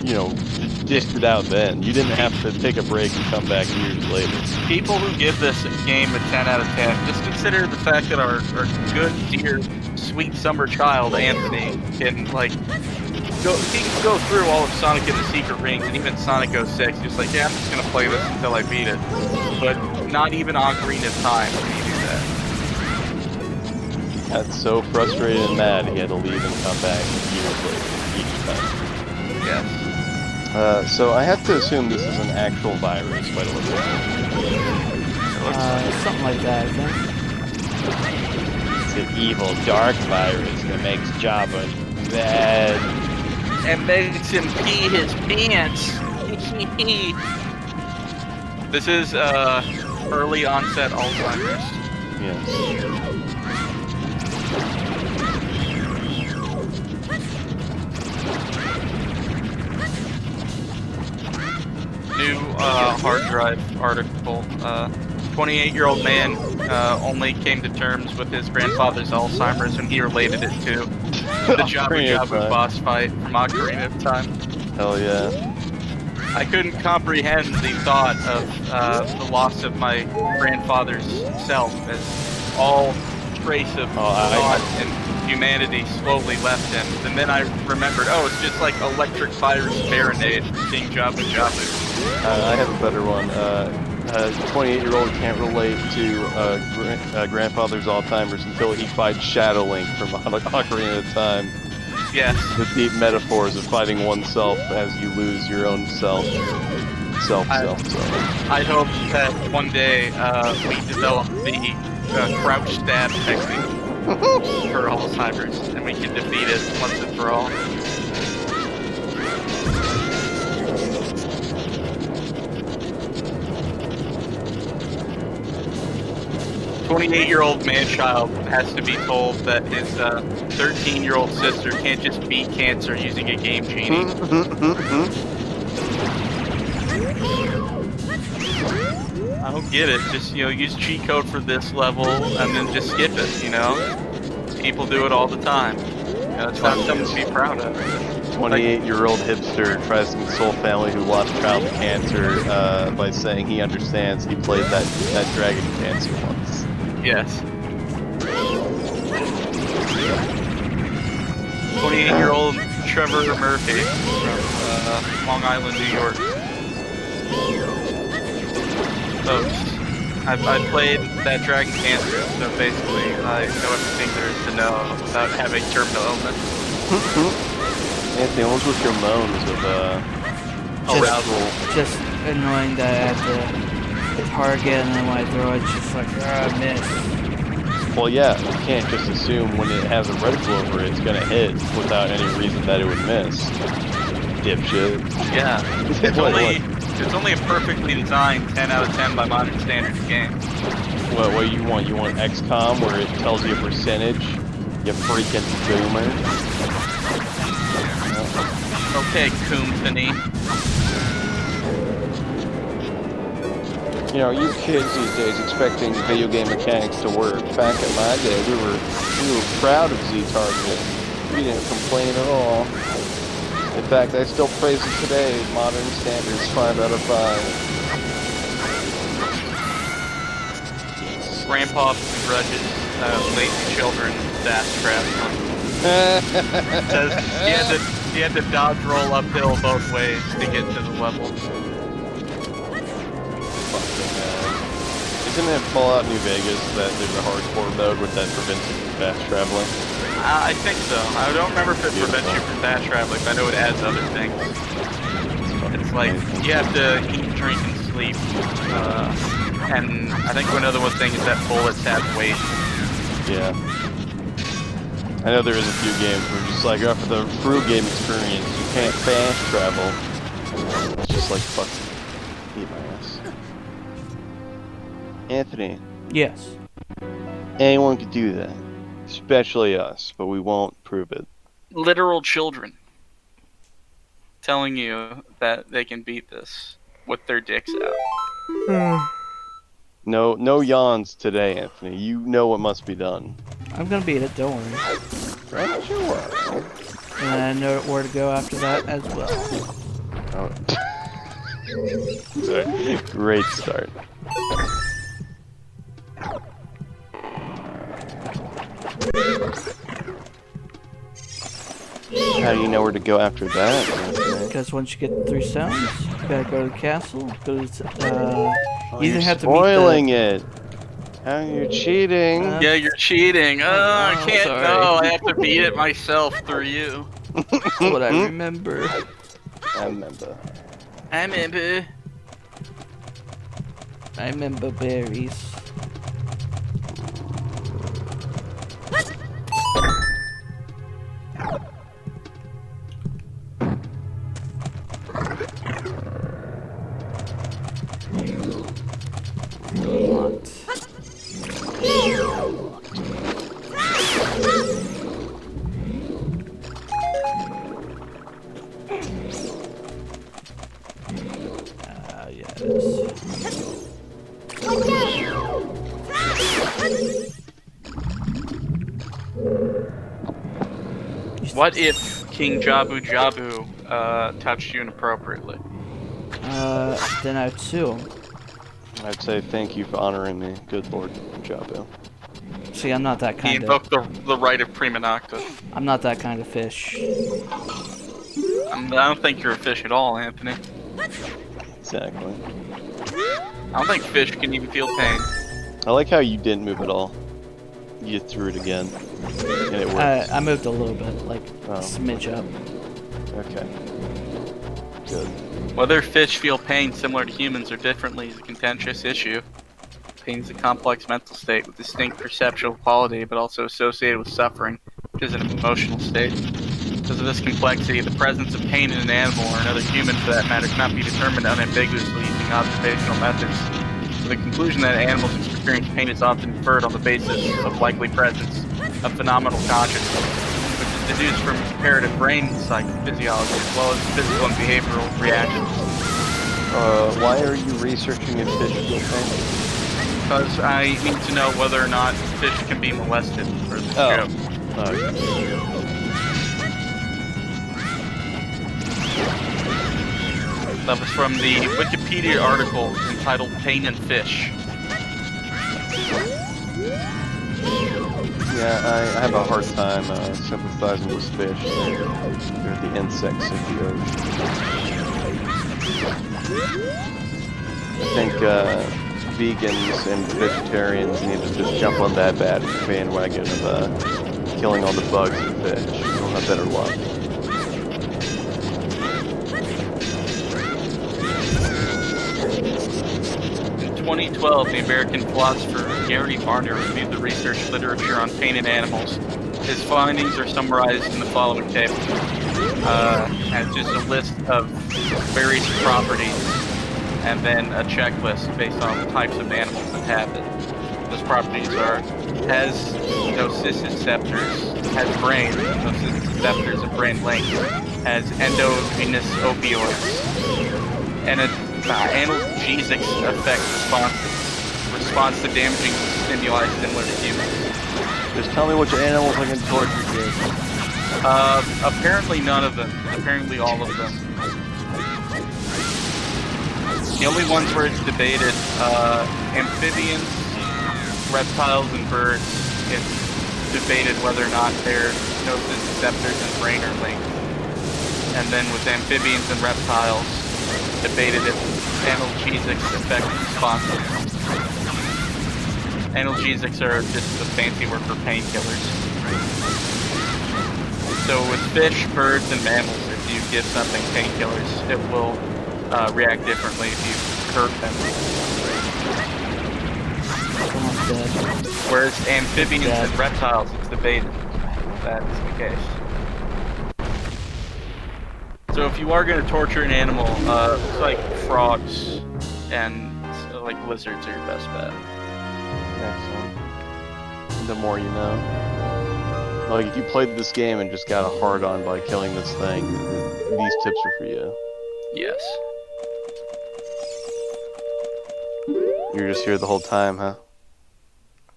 you know, dished it out then. You didn't have to take a break and come back years later. People who give this game a 10 out of 10, just consider the fact that our good, dear, sweet summer child, Anthony, can, like, he can go through all of Sonic and the Secret Rings and even Sonic 06. Just like, yeah, I'm just gonna play this until I beat it. But not even Ocarina of Time can he do that. Got so frustrated and mad he had to leave and come back years later each time. Yes. So I have to assume this is an actual virus by the look of it. Something like that, I think. It's an evil dark virus that makes Jabba bad. And makes him pee his pants. This is early onset Alzheimer's. Yes. New hard drive article. 28-year-old man only came to terms with his grandfather's Alzheimer's when he related it to the Ocarina of Jabu Time. boss fight from Ocarina of Time. Hell yeah. I couldn't comprehend the thought of the loss of my grandfather's self as all trace of thought and humanity slowly left him. And then I remembered, oh, it's just like electric virus marinade from King Jabu Jabu. I have a better one. A 28-year-old can't relate to grandfather's Alzheimer's until he fights Shadow Link from Ocarina of Time. Yes. The deep metaphors of fighting oneself as you lose your own self. I hope that one day we develop the crouch stab technique for Alzheimer's and we can defeat it once and for all. 28-year-old man-child has to be told that his 13-year-old sister can't just beat cancer using a game genie. I don't get it. Just, use cheat code for this level and then just skip it, People do it all the time. It's not something to be proud of. 28-year-old hipster tries to console family who lost child to cancer by saying he understands he played that dragon cancer once. Yes. 28-year-old Trevor Murphy from Long Island, New York. Folks, I played that dragon cancer, so basically I know everything there is to know about having terminal illness. Anthony, what was with your moans of arousal? Just annoying that I have to target and then when I throw it, it's just like, I missed. Well, yeah, you can't just assume when it has a reticle over it, it's gonna hit without any reason that it would miss. Dipshit. Yeah, it's only a perfectly designed 10 out of 10 by modern standards game. What you want? You want XCOM where it tells you a percentage? You freaking boomer. Okay, Company. You kids these days expecting video game mechanics to work. Back in my day, we were proud of Z-Target. We didn't complain at all. In fact, I still praise it today. Modern standards, 5 out of 5. Grandpa begrudges lazy children fast traveling. Says he had to dodge roll uphill both ways to get to the level. Isn't it Fallout New Vegas that there's a hardcore mode that prevents you from fast traveling? I think so. I don't remember if it prevents you from fast traveling, but I know it adds other things. It's like you have to eat, drink, and sleep. And I think another one thing is that bullets have weight. Yeah. I know there is a few games where just like, oh, for the true game experience, you can't fast travel. It's just like, fuck, eat my ass. Anthony. Yes. Anyone could do that. Especially us, but we won't prove it. Literal children telling you that they can beat this with their dicks out. No yawns today, Anthony. You know what must be done. I'm gonna beat it, don't worry. Right, sure. And I know where to go after that as well. Oh. Sorry. Great start. How do you know where to go after that? Because once you get 3 stones, you gotta go to the castle. Go to, you either have to spoiling meet it. How you're cheating? Yeah, you're cheating. I can't. sorry. No, I have to beat it myself through you. That's what I remember. I remember. I remember. I remember berries. What if King Jabu Jabu touched you inappropriately? Then I'd sue him. I'd say thank you for honoring me. Good Lord Jabu. See, I'm not that He kind of. invoked the right of prima nocta. I'm not that kind of fish. I don't think you're a fish at all, Anthony. Exactly. I don't think fish can even feel pain. I like how you didn't move at all. You threw it again, and it worked. I moved a little bit, like Oh. a smidge up. Okay. Good. Whether fish feel pain similar to humans or differently is a contentious issue. Pain is a complex mental state with distinct perceptual quality, but also associated with suffering, which is an emotional state. Because of this complexity, the presence of pain in an animal, or another human for that matter, cannot be determined unambiguously using observational methods. So the conclusion that animals experience pain is often inferred on the basis of likely presence of phenomenal consciousness, which is deduced from comparative brain psychophysiology as well as physical and behavioral reactions. Why are you researching if fish feel pain? Because I need to know whether or not fish can be molested for this show. That was from the Wikipedia article entitled Pain and Fish. Yeah, I have a hard time sympathizing with fish. They're the insects of the ocean. I think vegans and vegetarians need to just jump on that bandwagon of killing all the bugs and fish. You'll have better luck. In 2012, the American philosopher Gary Barner reviewed the research literature on pain in animals. His findings are summarized in the following table. And just a list of various properties, and then a checklist based on the types of animals that have it. Those properties are: has nociceptors, has brain, nociceptors and brain length, has endogenous opioids, and analgesic effect response to damaging stimuli similar to humans. Just tell me which animals I can torture, Jake. Apparently none of them. Apparently all of them. The only ones where it's debated, amphibians, reptiles and birds, it's debated whether or not their nociceptors and brain are linked. And then with amphibians and reptiles, debated if analgesics affect responses. Analgesics are just a fancy word for painkillers. So with fish, birds, and mammals, if you give something painkillers, it will react differently if you hurt them. Someone's dead. Whereas amphibians and reptiles, it's debated if that's the case. So if you are going to torture an animal, looks like frogs and like lizards are your best bet. Excellent. The more you know. Like, if you played this game and just got a hard-on by killing this thing, these tips are for you. Yes. You're just here the whole time, huh?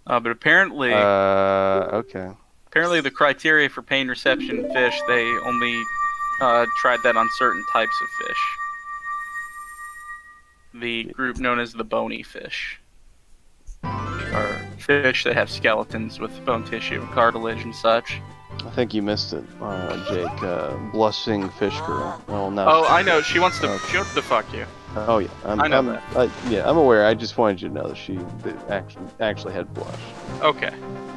But apparently... okay. Apparently the criteria for pain reception in fish, they only tried that on certain types of fish. The group known as the bony fish. Are fish that have skeletons with bone tissue and cartilage and such. I think you missed it, Jake. Blushing fish girl. Well, no. Oh, I know. She wants to fuck you. Oh yeah, I know that. Yeah, I'm aware. I just wanted you to know that she actually had blush. Okay.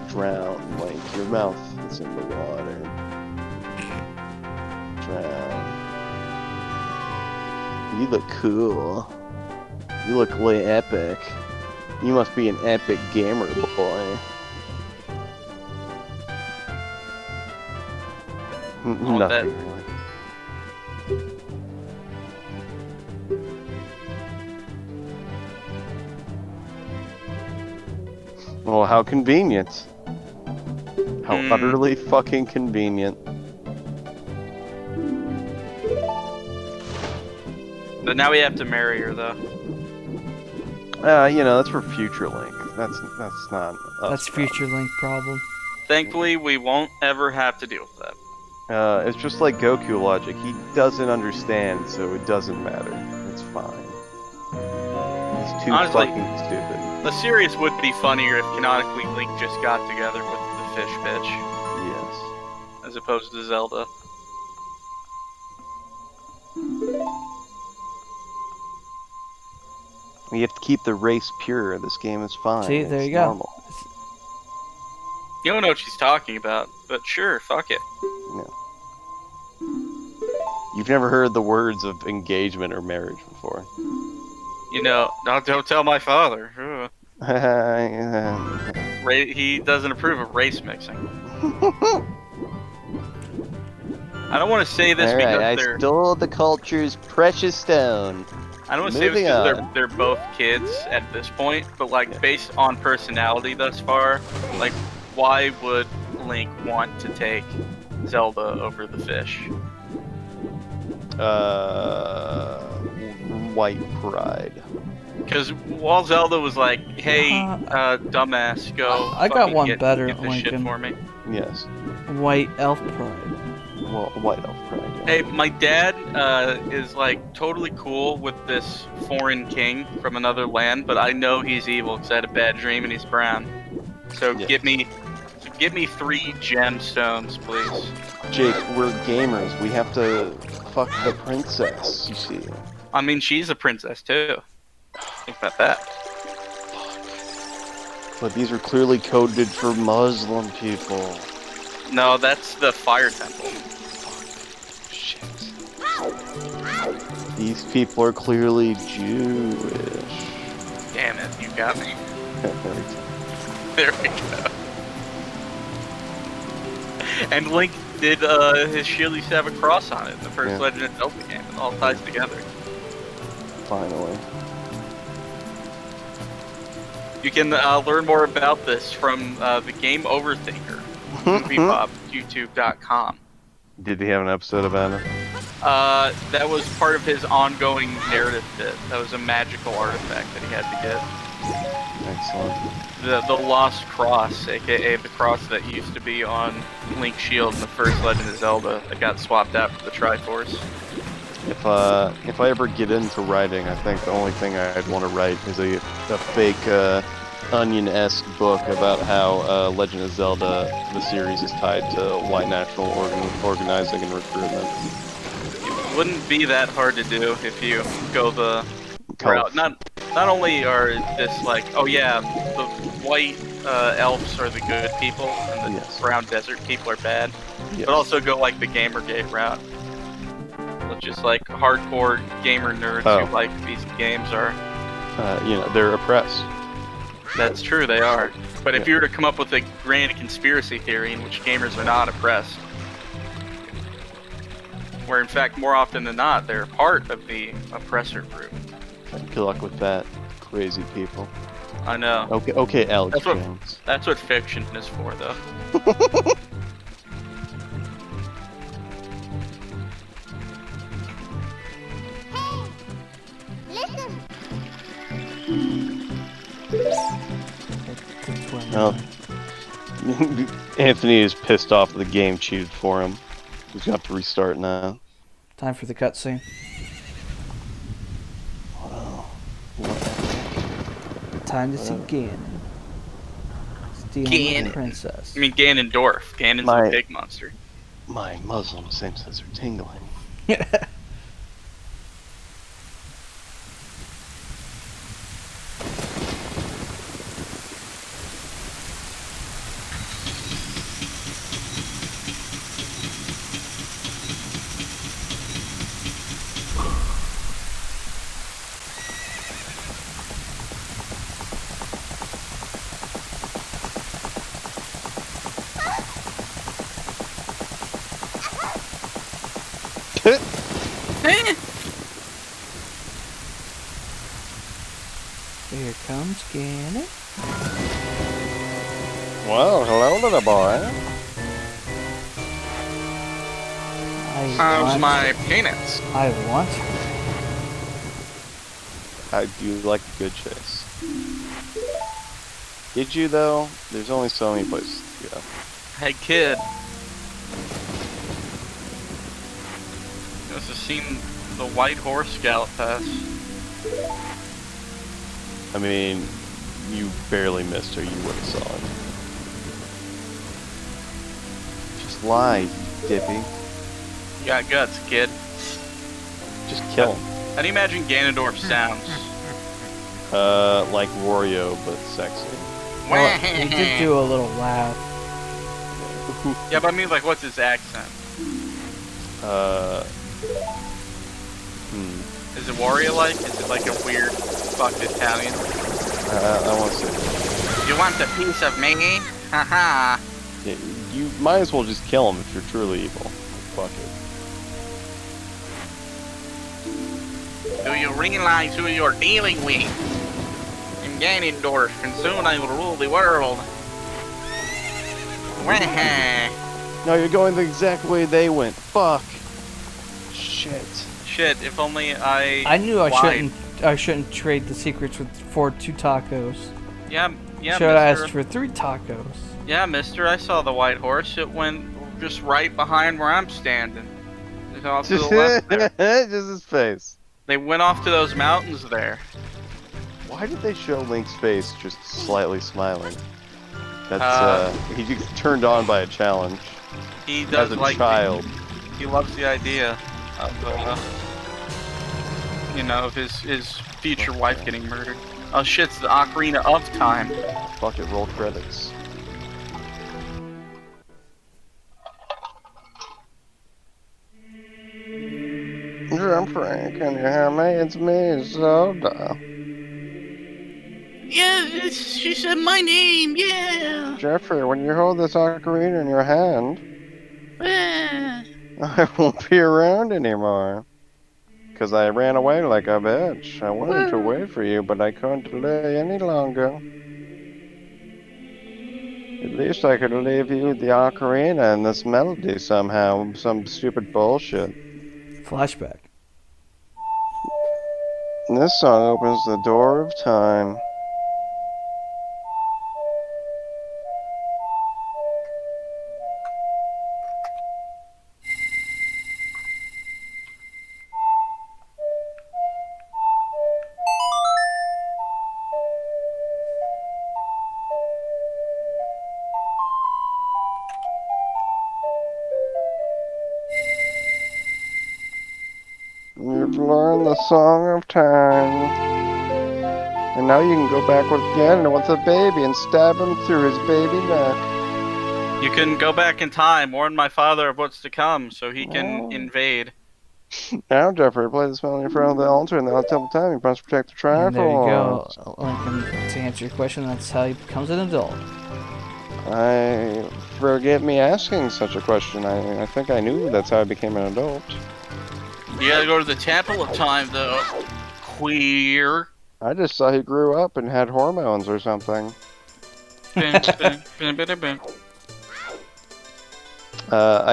Drown, like your mouth is in the water. Drown. You look cool. You look way epic. You must be an epic gamer, boy. Nothing really. Well, how convenient. How utterly fucking convenient. But now we have to marry her, though. You know, that's for Future Link. That's not us. That's Future Link problem. Thankfully, we won't ever have to deal with that. It's just like Goku logic. He doesn't understand, so it doesn't matter. It's fine. He's too Honestly, fucking stupid. The series would be funnier if canonically Link just got together with the fish bitch, Yes. as opposed to Zelda. We have to keep the race pure. This game is fine. See, there It's you go. normal. You don't know what she's talking about, but sure, fuck it. No. You've never heard the words of engagement or marriage before. You know, don't tell my father. He doesn't approve of race mixing. I don't want to say this because I stole the culture's precious stone. I don't want to say this because they're both kids at this point, but like based on personality thus far, like why would Link want to take Zelda over the fish? White pride. Because while Zelda was like, "Hey, dumbass, go." I got one get better, this shit Lincoln. for me. Yes. White elf pride. Well, white elf pride. Yeah. Hey, my dad is like totally cool with this foreign king from another land, but I know he's evil because I had a bad dream and he's brown. So Yes. give me 3 gemstones, please. Jake, we're gamers. We have to fuck the princess. You see. I mean, she's a princess too. Think about that. But these are clearly coded for Muslim people. No, that's the fire temple. Shit. These people are clearly Jewish. Damn it, you got me. Every time. There we go. And Link did his shield used to have a cross on it in the first Legend of Zelda game. It all ties together. Finally. You can learn more about this from the Game Overthinker, MoviePop, YouTube.com. Did he have an episode about it? That was part of his ongoing narrative bit. That was a magical artifact that he had to get. Excellent. The Lost Cross, aka the cross that used to be on Link's shield in the first Legend of Zelda, that got swapped out for the Triforce. If I ever get into writing, I think the only thing I'd want to write is a fake Onion-esque book about how Legend of Zelda, the series, is tied to white national organizing and recruitment. It wouldn't be that hard to do if you go the Color- route. Not only are this like, oh yeah, the white elves are the good people and the Yes. brown desert people are bad, Yes. but also go like the Gamergate route. Which is like hardcore gamer nerds Oh. who like these games are. They're oppressed. That's true, they are. But if Yeah. you were to come up with a grand conspiracy theory in which gamers are not oppressed, where in fact more often than not they're part of the oppressor group. Good luck with that, crazy people. I know. Okay, Alex That's what- Jones. That's what fiction is for, though. That's where I'm Oh. going. Anthony is pissed off that the game cheated for him. He's gonna have to restart now. Time for the cutscene. Wow. Time to see Ganon. Stealing Ganon. the princess. I mean Ganondorf. Ganon's My- the pig monster. My Muslim senses are tingling. Eh, Here comes Ganon. Well, hello, little boy. How's my penis? I want. I do like a good chase. Did you though? There's only so many places to go. Hey kid. You must have seen the white horse gallop past. I mean, you barely missed her. You would have saw it. Just lie, Dippy. You got guts, kid. Just kill him. How do you imagine Ganondorf sounds? Like Wario, but sexy. Well, he did do a little laugh. Yeah, but I mean, like, what's his accent? Is it Wario-like? Is it like a weird, fucked Italian? I want to say, You want a piece of me? Haha. yeah, you might as well just kill him if you're truly evil. Fuck it. Do you realize who you're dealing with? I'm Ganondorf, and soon I will rule the world. Wah. No, you're going the exact way they went. Fuck. Shit. Shit, if only I I knew lied. I shouldn't trade the secrets for 2 tacos. Yeah, Should have mister. asked for 3 tacos. Yeah, mister, I saw the white horse. It went just right behind where I'm standing. It's off to the left there. Just his face. They went off to those mountains there. Why did they show Link's face just slightly smiling? That's he gets turned on by a challenge He does as a like child. He loves the idea of of his future wife getting murdered. Oh shit, it's the Ocarina of Time. Fuck it, roll credits. Jeffrey, can you hear me? It's me, Zelda. yeah, she said my name, yeah. Jeffrey, when you hold this ocarina in your hand, Eh. I won't be around anymore. Because I ran away like a bitch. I wanted to wait for you, but I couldn't delay any longer. At least I could leave you the ocarina and this melody somehow. Some stupid bullshit. Flashback. And this song opens the door of time. You've learned the Song of Time. And now you can go backward again with the baby and stab him through his baby neck. You can go back in time, warn my father of what's to come, so he can Oh. invade. Now, Jeffrey, play this melody in front of the altar and the temple time. You must protect the triforce. And there you go, Lincoln. To answer your question, that's how he becomes an adult. I forget me asking such a question. I think I knew that's how I became an adult. You gotta go to the Temple of Time, though. Queer. I just saw he grew up and had hormones or something. I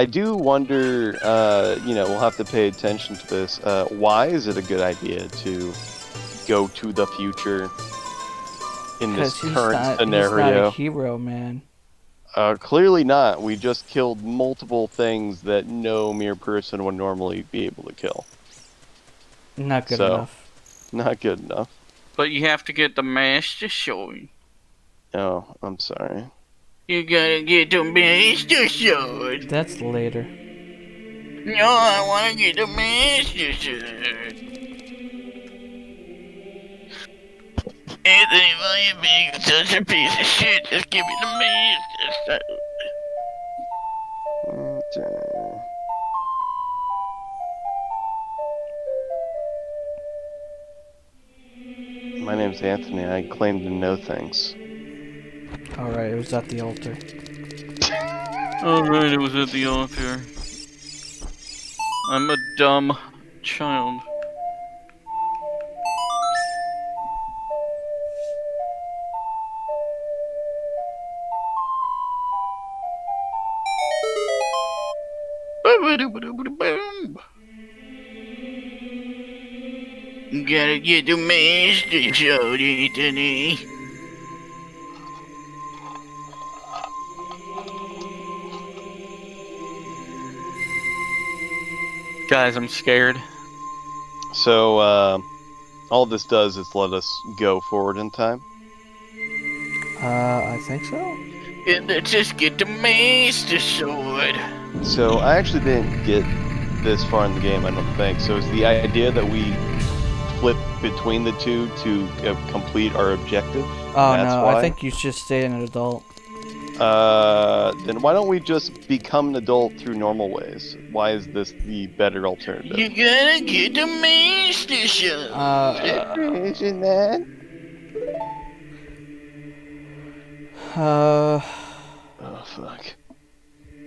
do wonder, we'll have to pay attention to this. Why is it a good idea to go to the future in this current scenario? He's not a hero, man. Clearly not. We just killed multiple things that no mere person would normally be able to kill. Not good enough. Not good enough. But you have to get the Master Sword. Oh, I'm sorry. You gotta get the Master Sword. That's later. No, I wanna get the Master Sword. Anthony, why are you being such a piece of shit? Just give me the Master Sword. Okay. My name's Anthony. I claim to know things. Alright, it was at the altar. Alright, it was at the altar. I'm a dumb child. You gotta get the Master Sword, Anthony. Guys, I'm scared. So, all this does is let us go forward in time. I think so. And let's just get the Master Sword. So, I actually didn't get this far in the game, I don't think. So, is the idea that we flip between the two to complete our objective? Oh That's no, why? I think you should stay an adult. Then why don't we just become an adult through normal ways? Why is this the better alternative? You gotta get the Master Sword. Isn't that? Oh, fuck.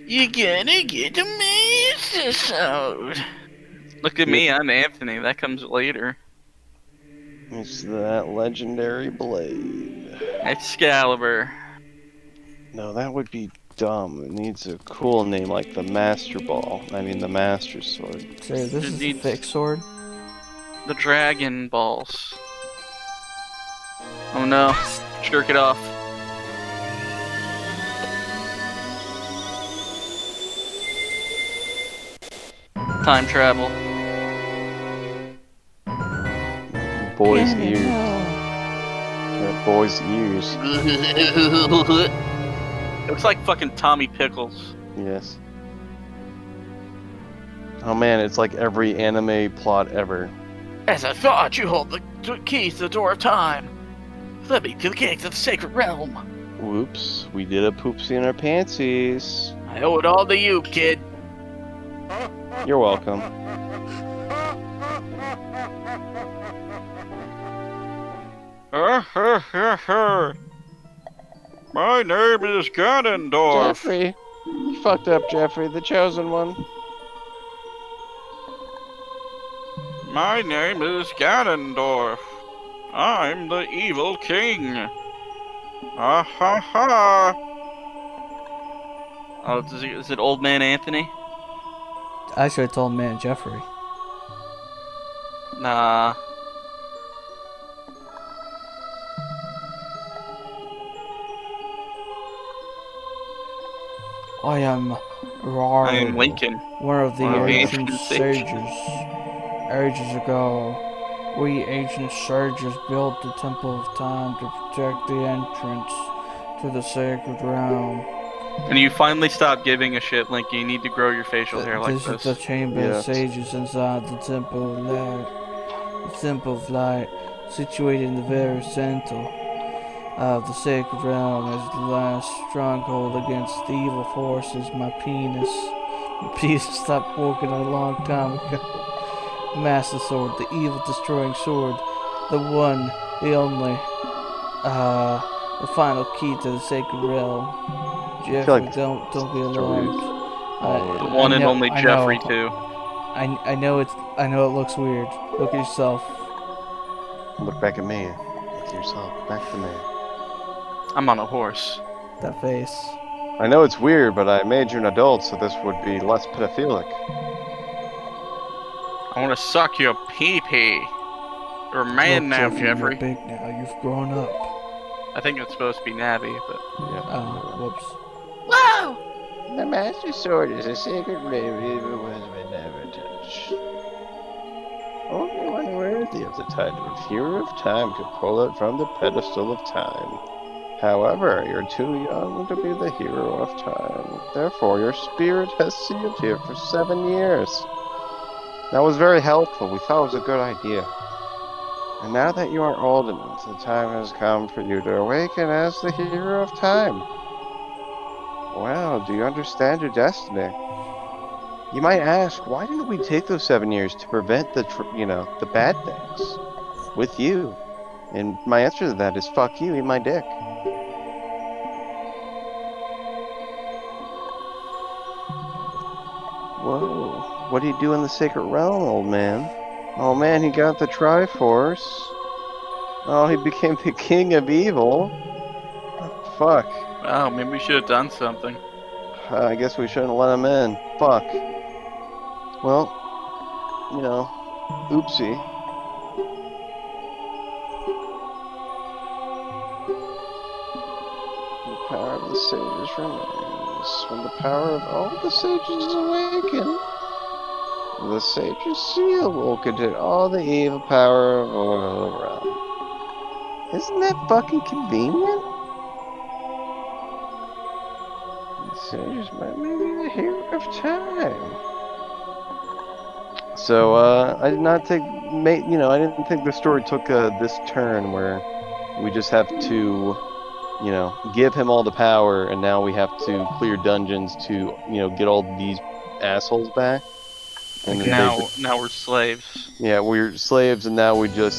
You gotta get the Master Sword. Look at me, I'm Anthony. That comes later. It's that legendary blade. Excalibur. No, that would be dumb. It needs a cool name like the Master Ball. I mean, the Master Sword. So this It is the needs- fake sword. The Dragon Balls. Oh no. Jerk it off. Time travel. Boy's ears. That boy's ears. Looks like fucking Tommy Pickles. Yes. Oh man, it's like every anime plot ever. As I thought, you hold the keys to the door of time. Let me to the gates of the sacred realm. Whoops, we did a poopsie in our pantsies. I owe it all to you, kid. You're welcome. My name is Ganondorf. Jeffrey. You fucked up, Jeffrey, the chosen one. My name is Ganondorf. I'm the evil king. Ha ha ha. Oh, is it Old Man Anthony? Actually, I told man Jeffrey. Nah. I am Rar, I am Lincoln. one of the One of the ancient ancient sages. sages. Ages ago, we ancient sages built the Temple of Time to protect the entrance to the sacred realm. And you finally stop giving a shit, Link. You need to grow your facial hair like This is this. the chamber of Yes. sages inside the temple of light. The temple of light, situated in the very center of the sacred realm, is the last stronghold against the evil forces. My penis stopped working a long time ago. Master Sword, the evil destroying sword, the one, the only, the final key to the sacred realm. Jeffrey, like don't be stories alarmed. all over The the one and know- only I Jeffrey, know. too. I know it looks weird. Look at yourself. Look back at me. Look at yourself. Back to me. I'm on a horse. That face. I know it's weird, but I made you an adult, so this would be less pedophilic. I want to suck your pee-pee. You're a man now, Look, Jeffrey. you're big now. You've grown up. I think it's supposed to be Navi, but... Oh, whoops. Whoa! The Master Sword is a sacred blade even was never touched. Only one worthy of the title of Hero of Time could pull it from the pedestal of time. However, you're too young to be the hero of time. Therefore, your spirit has sealed here for 7 years. That was very helpful. We thought it was a good idea. And now that you are old enough, the time has come for you to awaken as the hero of time. Well, do you understand your destiny? You might ask, why didn't we take those 7 years to prevent the bad things with you? And my answer to that is, fuck you, eat my dick. Whoa, what do you do in the Sacred Realm, old man? Oh man, he got the Triforce. Oh, he became the king of evil. Fuck. Oh, maybe we should have done something. I guess we shouldn't let him in. Fuck. Well, oopsie. The power of the sages remains. When the power of all the sages is awakened, the sages' seal will contain all the evil power of all the realm. Isn't that fucking convenient? The sages might be the hero of time. So I did not think, I didn't think the story took this turn where we just have to, give him all the power, and now we have to clear dungeons to, get all these assholes back. And then Now we're slaves. yeah, we're slaves, and now we get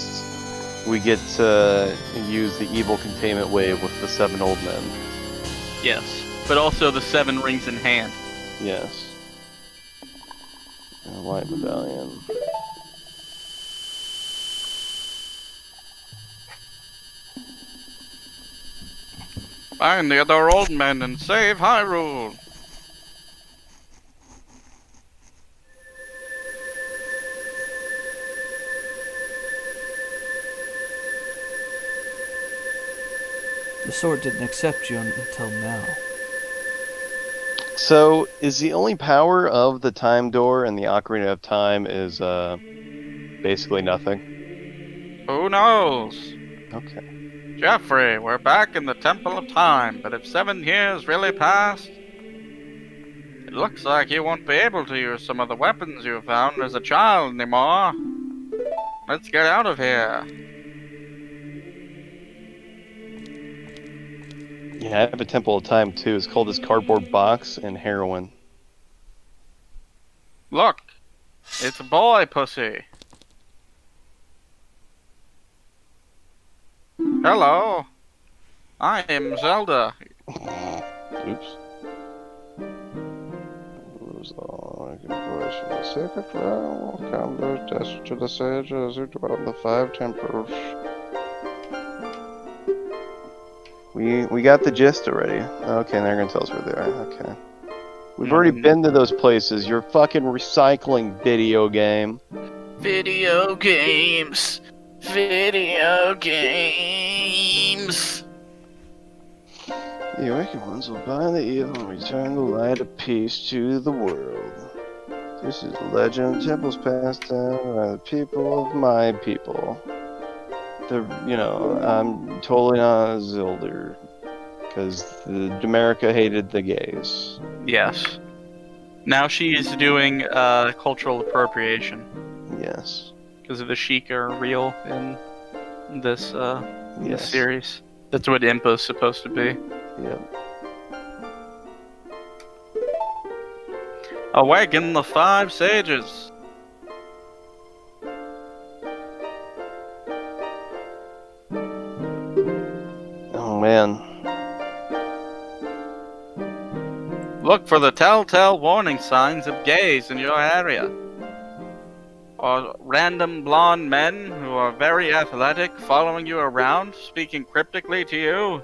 to use the evil containment wave with the 7 old men. Yes. But also the 7 rings in hand. Yes. And White Medallion. Find the other old men and save Hyrule. The sword didn't accept you until now. So, is the only power of the Time Door and the Ocarina of Time is basically nothing? Who knows? Okay. Jeffrey, we're back in the Temple of Time, but if 7 years really passed, it looks like you won't be able to use some of the weapons you found as a child anymore. Let's get out of here. Yeah, I have a Temple of Time too. It's called this cardboard box and heroin. Look, it's Boipussy. Hello, I am Zelda. Oops. Lose all I can voice from the sacred realm. Welcome those destined to the sages who dwell in the 5 temples. We got the gist already. Okay, they're gonna tell us where they are. Okay. We've already been to those places. You're fucking recycling, video game. Video games. Video games. The awakened ones will bind the evil and return the light of peace to the world. This is the legend of temples passed down by the people of my people. I'm totally not a Zelda Because America hated the gays. Yes. Now she's doing cultural appropriation Yes. because of the Sheik are real in this Yes. series. That's what Impo's supposed to be. Yep. Awaken the 5 sages. Oh man. Look for the telltale warning signs of gays in your area. Or random blonde men who are very athletic following you around, speaking cryptically to you.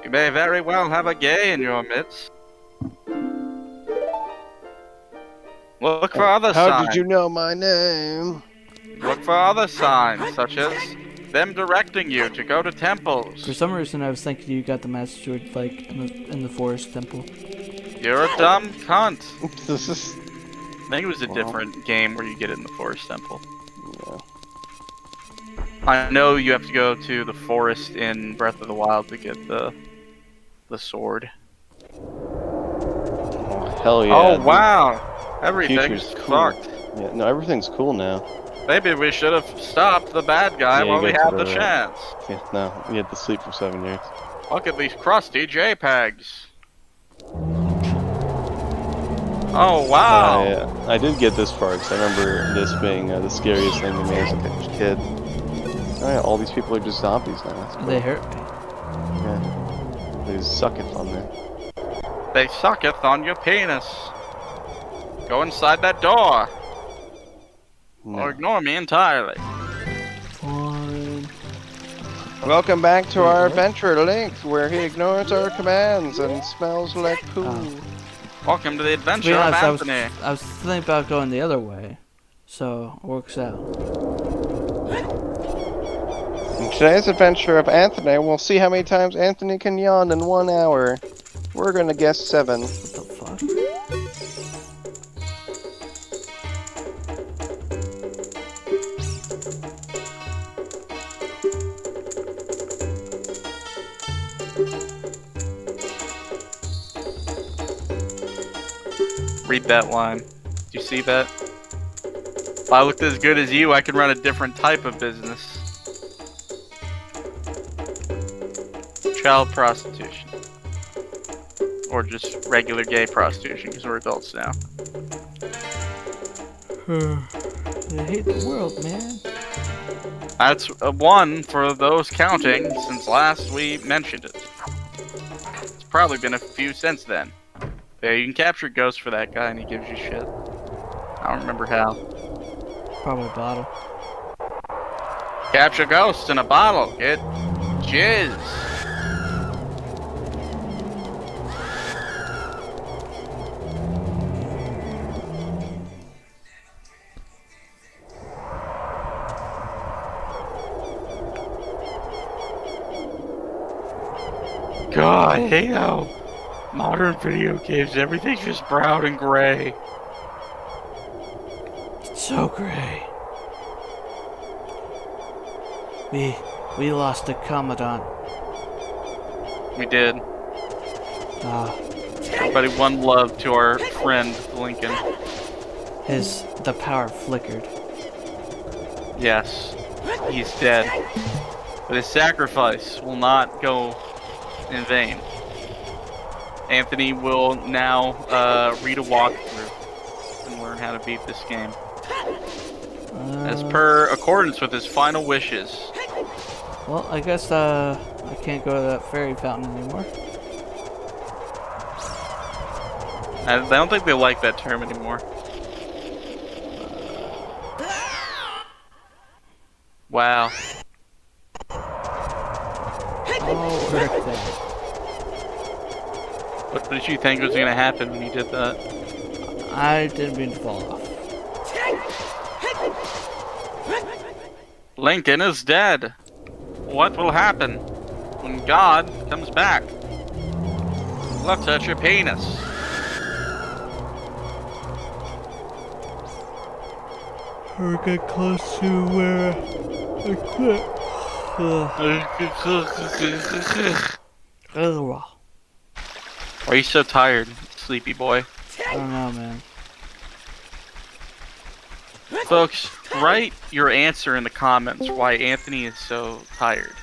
You may very well have a gay in your midst. Look for other How signs. did you know my name? Look for other signs, such as them directing you to go to temples. For some reason, I was thinking you got the message with, like, in the forest temple. You're a dumb cunt. This is. I think it was a different game where you get it in the forest temple. Yeah. I know you have to go to the forest in Breath of the Wild to get the sword. Oh, hell yeah. Oh dude. wow! Everything's Future's cool. fucked. Yeah, no, everything's cool now. Maybe we should have stopped the bad guy Yeah, you while we got had to the the- chance. Yeah, no, you had to sleep for 7 years. Look at these crusty JPEGs. Oh wow! Yeah, I did get this far because I remember this being the scariest thing to me as a kid. Oh yeah, all these people are just zombies now. That's cool. They hurt me. Yeah. They suck it on there. They sucketh on your penis. Go inside that door, No. or ignore me entirely. Fine. Welcome back to our what? adventure, Link, where he ignores our commands and smells like poo. Oh. Welcome to the To adventure be of honest, Anthony. I was thinking about going the other way, so it works out. In today's adventure of Anthony, we'll see how many times Anthony can yawn in 1 hour. We're gonna guess 7. What the fuck? Read that line. Do you see that? If I looked as good as you, I could run a different type of business. Child prostitution. Or just regular gay prostitution, because we're adults now. I hate the world, man. That's a 1 for those counting since last we mentioned it. It's probably been a few since then. Yeah, you can capture Ghost for that guy and he gives you shit. I don't remember how. Probably bottle. Capture Ghost in a bottle, kid. Jizz. God, I hate how modern video games, everything's just brown and gray. It's so gray. We lost a commandant. We did. Ah, Everybody, one love to our friend Lincoln. the power flickered. Yes, he's dead. But his sacrifice will not go in vain. Anthony will now read a walkthrough and learn how to beat this game. As per accordance with his final wishes. Well, I guess I can't go to that fairy fountain anymore. I don't think they like that term anymore. Wow. Oh, frick that. What did you think was going to happen when you did that? I didn't mean to fall off. Lincoln is dead. What will happen when God comes back? Looks at your penis. We're getting close to where I quit. Ugh. Why are you so tired, sleepy boy? I don't know, man. Folks, write your answer in the comments why Anthony is so tired.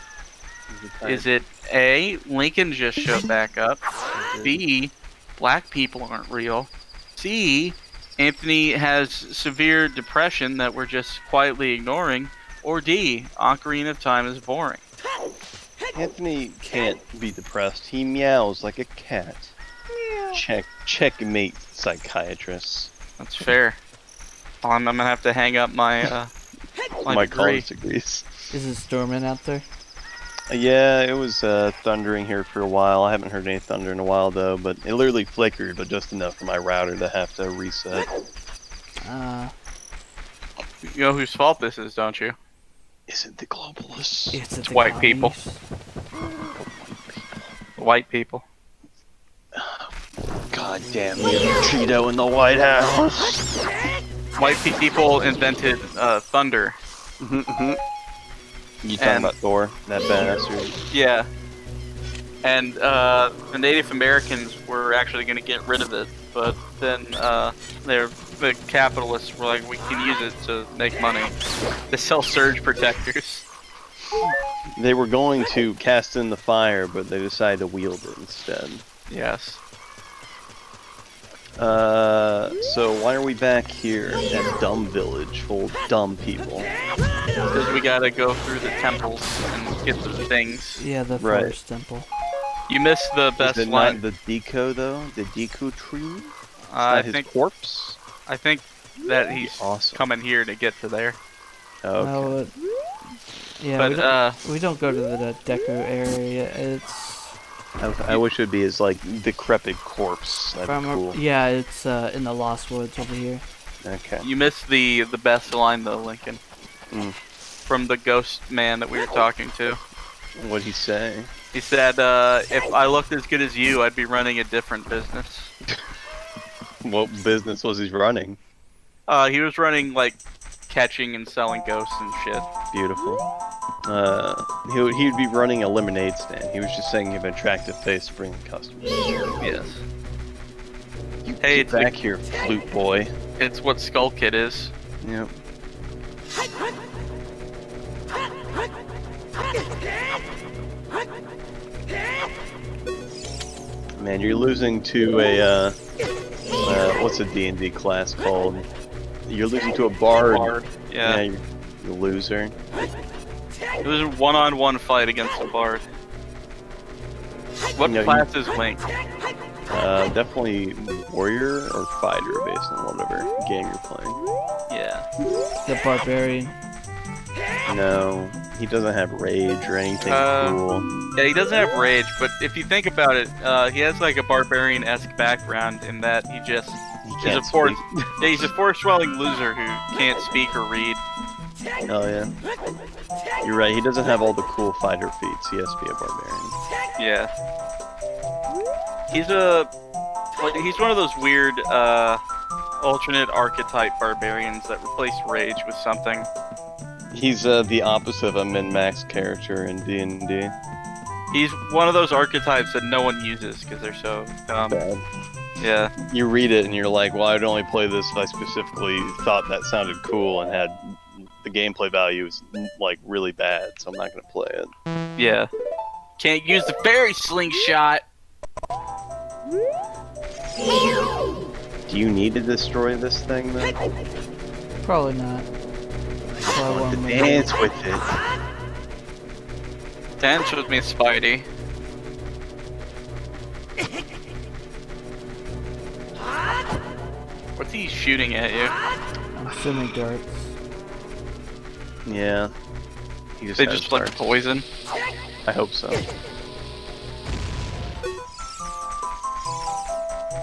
Is it A, Lincoln just showed back up? B, black people aren't real? C, Anthony has severe depression that we're just quietly ignoring? Or D, Ocarina of Time is boring? Anthony can't be depressed. He meows like a cat. Checkmate, psychiatrist. That's fair. I'm gonna have to hang up my My degree. college degrees. Is it storming out there? Yeah, it was thundering here for a while. I haven't heard any thunder in a while though, but it literally flickered, but just enough for my router to have to reset. You know whose fault this is, don't you? Is it the globalists? It's white people. White people. God damn you, Cheeto in the White House. White people invented thunder. You talking And- about Thor, that bastard? Yeah. And the Native Americans were actually going to get rid of it, but then the capitalists were like, we can use it to make money. To sell surge protectors. They were going to cast in the fire, but they decided to wield it instead. Yes. So why are we back here at Dumb Village full of dumb people? Because we gotta go through the temples and get the things. Yeah, the Right. forest temple. You missed the best Is it line. not the Deco though? The Deco tree? I His think corpse? that he's Awesome. coming here to get to there. Oh, okay. No, yeah, But we don't go to the Deku area. It's I wish it would be as like decrepit corpse. That'd be cool. yeah, it's in the Lost Woods over here. Okay. you missed the best line though, Lincoln. Mm. From the ghost man that we were talking to. What'd he say? He said, if I looked as good as you, I'd be running a different business. What business was he running? He was running, like, catching and selling ghosts and shit. Beautiful. He'd be running a lemonade stand. He was just saying you have an attractive face to bring customers. Yes. You Hey, get it's back here, flute boy. It's what Skull Kid is. Yep. Man, you're losing to a what's a D&D class called? You're losing to a bard. Yeah. You're a loser. It was a one-on-one fight against a bard. What No, class is Link? Definitely warrior or fighter based on whatever game you're playing. Yeah. The barbarian. No, he doesn't have rage or anything cool. Yeah, he doesn't have rage, but if you think about it, he has like a barbarian-esque background in that he just He is can't a force. speak. Yeah, he's a force-swelling loser who can't speak or read. Oh yeah. You're right, he doesn't have all the cool fighter feats. He has to be a barbarian. Yeah. He's one of those weird alternate archetype barbarians that replace rage with something. He's the opposite of a min-max character in D&D. He's one of those archetypes that no one uses because they're so dumb. Bad. Yeah. You read it and you're like, well, I'd only play this if I specifically thought that sounded cool and had the gameplay value is like really bad, so I'm not gonna play it. Yeah. Can't use the fairy slingshot. Do you need to destroy this thing then? Probably not. I want to dance with it. Dance with me, Spidey. What's he shooting at you? I'm assuming darts. Yeah. They just like poison. I hope so.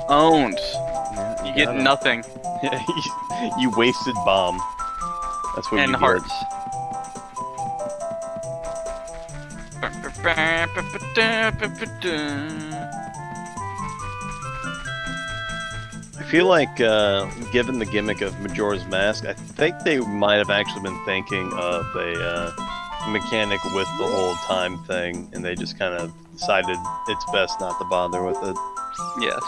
Owned. Yeah, You get got it. nothing. You wasted bomb. That's what And you hearts. I feel like, given the gimmick of Majora's Mask, I think they might have actually been thinking of a mechanic with the whole time thing, and they just kind of decided it's best not to bother with it. Yes.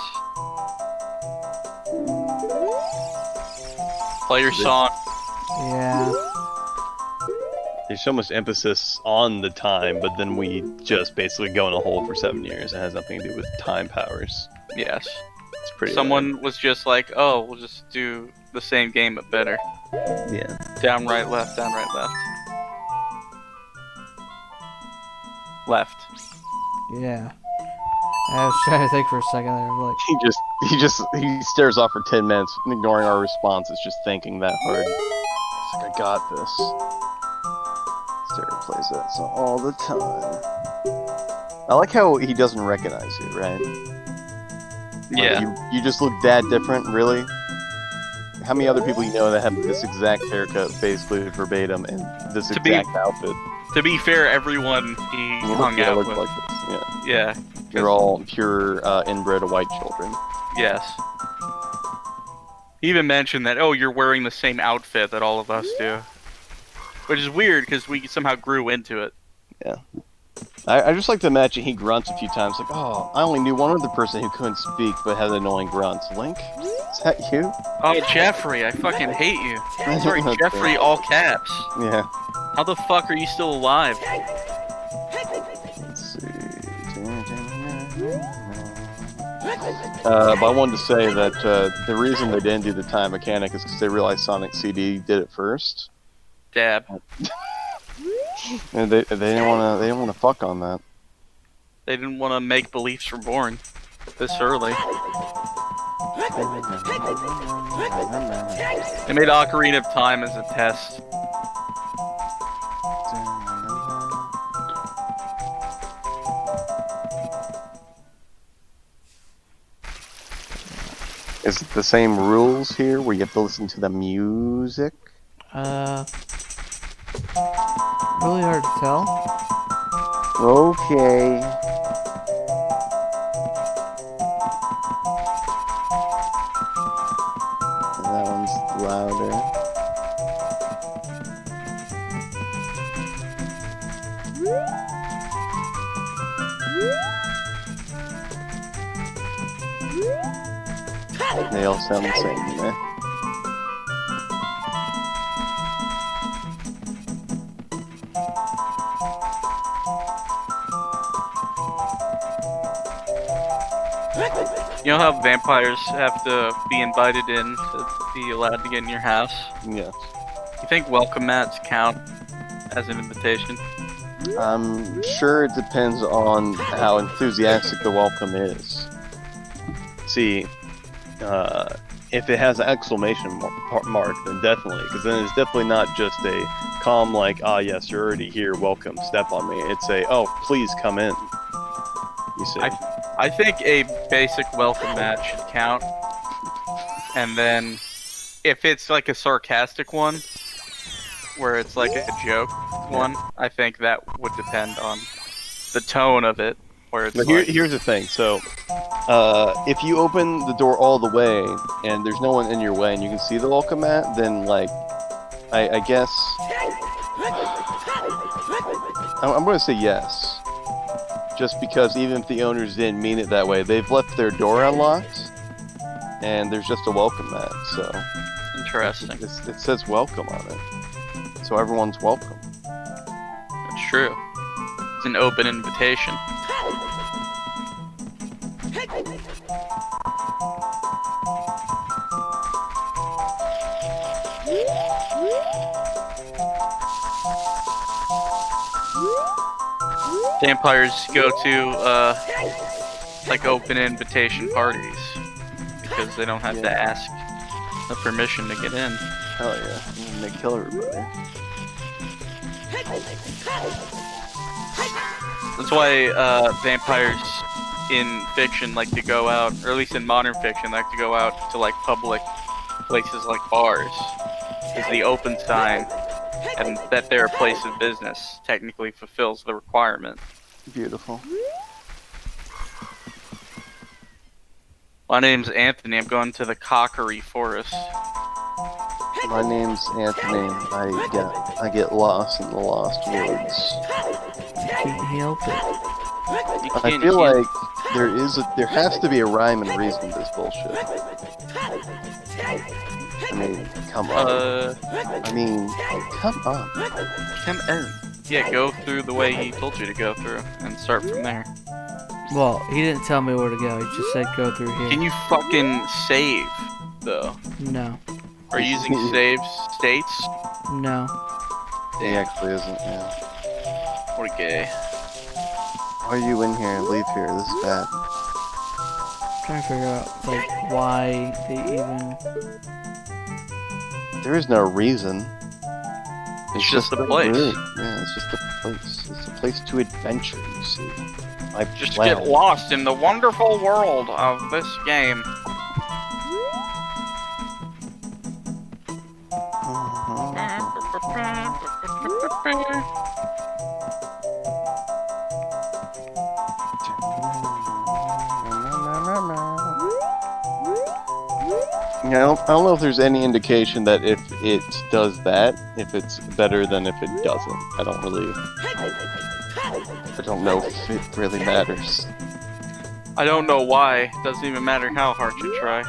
Play your song. Yeah. There's so much emphasis on the time, but then we just basically go in a hole for 7 years. It has nothing to do with time powers. Yes. It's pretty. Someone was just like, "Oh, we'll just do the same game but better." Yeah. Down, right, left. Down, right, left. Left. Yeah. I was trying to think for a second there. I'm like, He stares off for 10 minutes, ignoring our responses, just thinking that hard. He's like, I got this. Sarah plays that song all the time. I like how he doesn't recognize you, right? Yeah. Like, you just look that different, really? How many other people you know that have this exact haircut, basically verbatim, and this exact outfit? To be fair, everyone he hung out with. Like this. Yeah. Yeah. They're all pure, inbred white children. Yes. He even mentioned that, oh, you're wearing the same outfit that all of us do. Which is weird, because we somehow grew into it. Yeah. I just like to imagine he grunts a few times, like, oh, I only knew one other person who couldn't speak but had annoying grunts. Link? Is that you? Oh, Jeffrey, I fucking hate you. Sorry, Okay. Jeffrey, all caps. Yeah. How the fuck are you still alive? Let's see. But I wanted to say that the reason they didn't do the time mechanic is because they realized Sonic CD did it first. Dab. And they didn't want to fuck on that. They didn't want to make beliefs reborn this early. They made Ocarina of Time as a test. Is it the same rules here where you have to listen to the music? really hard to tell. Okay. That one's louder. They all sound the same, eh? You know how vampires have to be invited in to be allowed to get in your house? Yes. You think welcome mats count as an invitation? I'm sure it depends on how enthusiastic the welcome is. See, if it has an exclamation mark, then definitely, because then it's definitely not just a calm like, ah yes, you're already here, welcome, step on me. It's a, oh, please come in. You see? I think a basic welcome mat should count. And then, if it's like a sarcastic one, where it's like a joke one, I think that would depend on the tone of it. Where it's But like, here's the thing, so, if you open the door all the way, and there's no one in your way, and you can see the welcome mat, then, like, I guess... I'm gonna say yes. Just because even if the owners didn't mean it that way, they've left their door unlocked, and there's just a welcome mat, so... interesting. It says welcome on it. So everyone's welcome. That's true. It's an open invitation. Vampires go to like open invitation parties because they don't have to ask the permission to get in. Hell yeah. And they kill everybody. That's why vampires in fiction like to go out, or at least in modern fiction, like to go out to like public places like bars. Because the open sign and that they're a place of business technically fulfills the requirement. Beautiful. My name's Anthony. I'm going to the Cockery Forest. My name's Anthony. I get lost in the lost woods. Can't help it. I feel like there has to be a rhyme and reason to this bullshit. I mean, come on. I mean, come on. Come on. Yeah, go through the way he told you to go through and start from there. Well, he didn't tell me where to go. He just said go through here. Can you fucking save, though? No. Are you using save states? No. He actually isn't, yeah. What a gay. Why are you in here? Leave here. This is bad. I'm trying to figure out, like, why they even... There is no reason. It's just a place. Yeah, it's just a place. It's a place to adventure, you see. Just get lost in the wonderful world of this game. Yeah, I don't know if there's any indication that if it does that, if it's better than if it doesn't. I don't know if it really matters. I don't know why. It doesn't even matter how hard you try.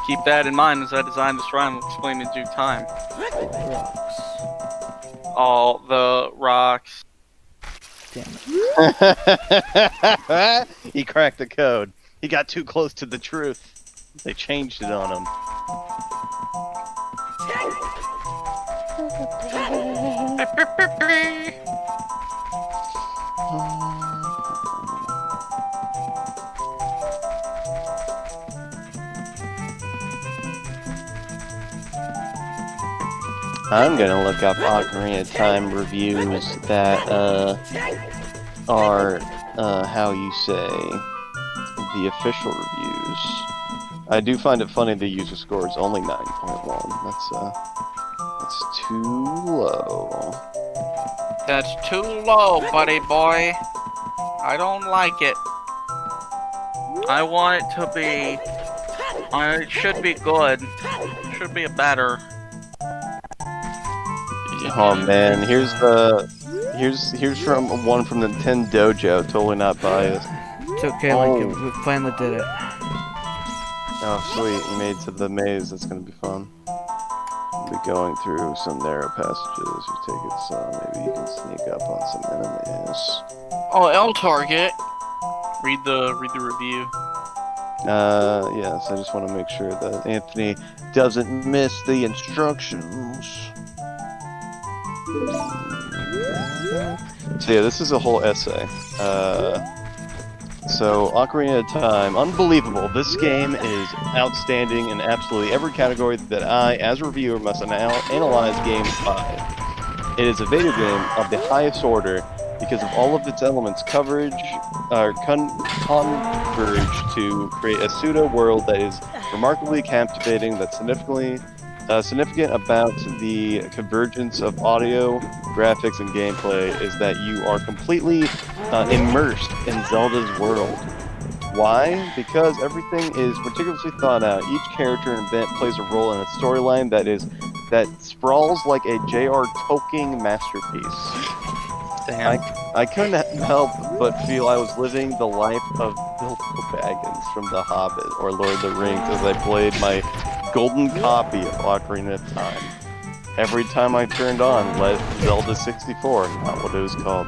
Keep that in mind as I design this rhyme. I'll explain in due time. Rocks. All the rocks. Damn it. He cracked the code. He got too close to the truth. They changed it on him. I'm gonna look up Ocarina of Time reviews that are how you say the official reviews. I do find it funny the user score is only 9.1. That's too low. That's too low, buddy boy. I don't like it. I want it to be... it should be good. It should be better. Oh man, here's from one from the Nintendo Dojo, totally not biased. It's okay, Lincoln. We finally did it. Oh sweet, you made it to the maze, that's gonna be fun. We'll be going through some narrow passages, you take it so maybe you can sneak up on some enemies. Oh, L target. Read the review. Yes, I just want to make sure that Anthony doesn't miss the instructions. So yeah, this is a whole essay. So Ocarina of Time, unbelievable. This game is outstanding in absolutely every category that I, as a reviewer, must analyze games by. It is a video game of the highest order because of all of its elements converge to create a pseudo world that is remarkably captivating, that's significant about the convergence of audio, graphics, and gameplay is that you are completely immersed in Zelda's world. Why? Because everything is meticulously thought out. Each character and event plays a role in a storyline that sprawls like a J.R. Tolkien masterpiece. Damn. I couldn't help but feel I was living the life of Bilbo Baggins from The Hobbit or Lord of the Rings as I played my golden copy of Ocarina of Time. Every time I turned on Zelda 64, not what it was called,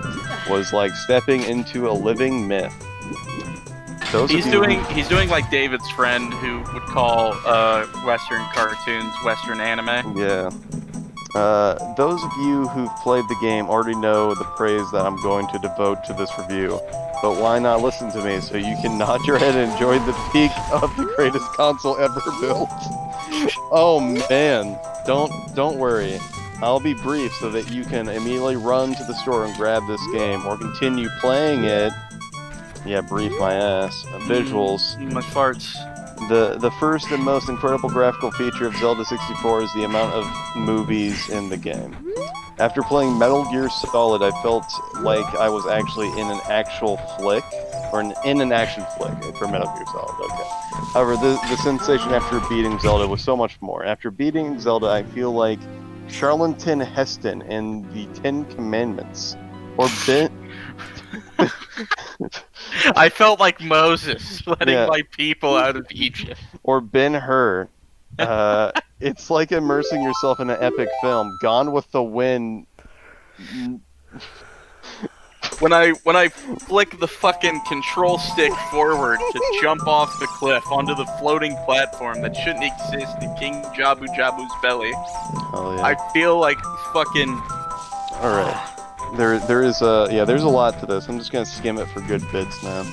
was like stepping into a living myth. He's doing like David's friend who would call Western cartoons Western anime. Yeah. Those of you who've played the game already know the praise that I'm going to devote to this review, but why not listen to me so you can nod your head and enjoy the peak of the greatest console ever built? Oh man, don't worry. I'll be brief so that you can immediately run to the store and grab this game, or continue playing it. Yeah, brief my ass. Visuals. My farts. The first and most incredible graphical feature of Zelda 64 is the amount of movies in the game. After playing Metal Gear Solid, I felt like I was actually in an actual flick, or in an action flick for Metal Gear Solid, okay. However, the sensation after beating Zelda was so much more. After beating Zelda, I feel like Charlton Heston in the Ten Commandments, or Ben. I felt like Moses letting Yeah. my people out of Egypt. Or Ben-Hur. It's like immersing yourself in an epic film. Gone with the Wind. When I flick the fucking control stick forward to jump off the cliff onto the floating platform that shouldn't exist in King Jabu Jabu's belly, Oh yeah. I feel like fucking. All right. There's a lot to this. I'm just gonna skim it for good bits now.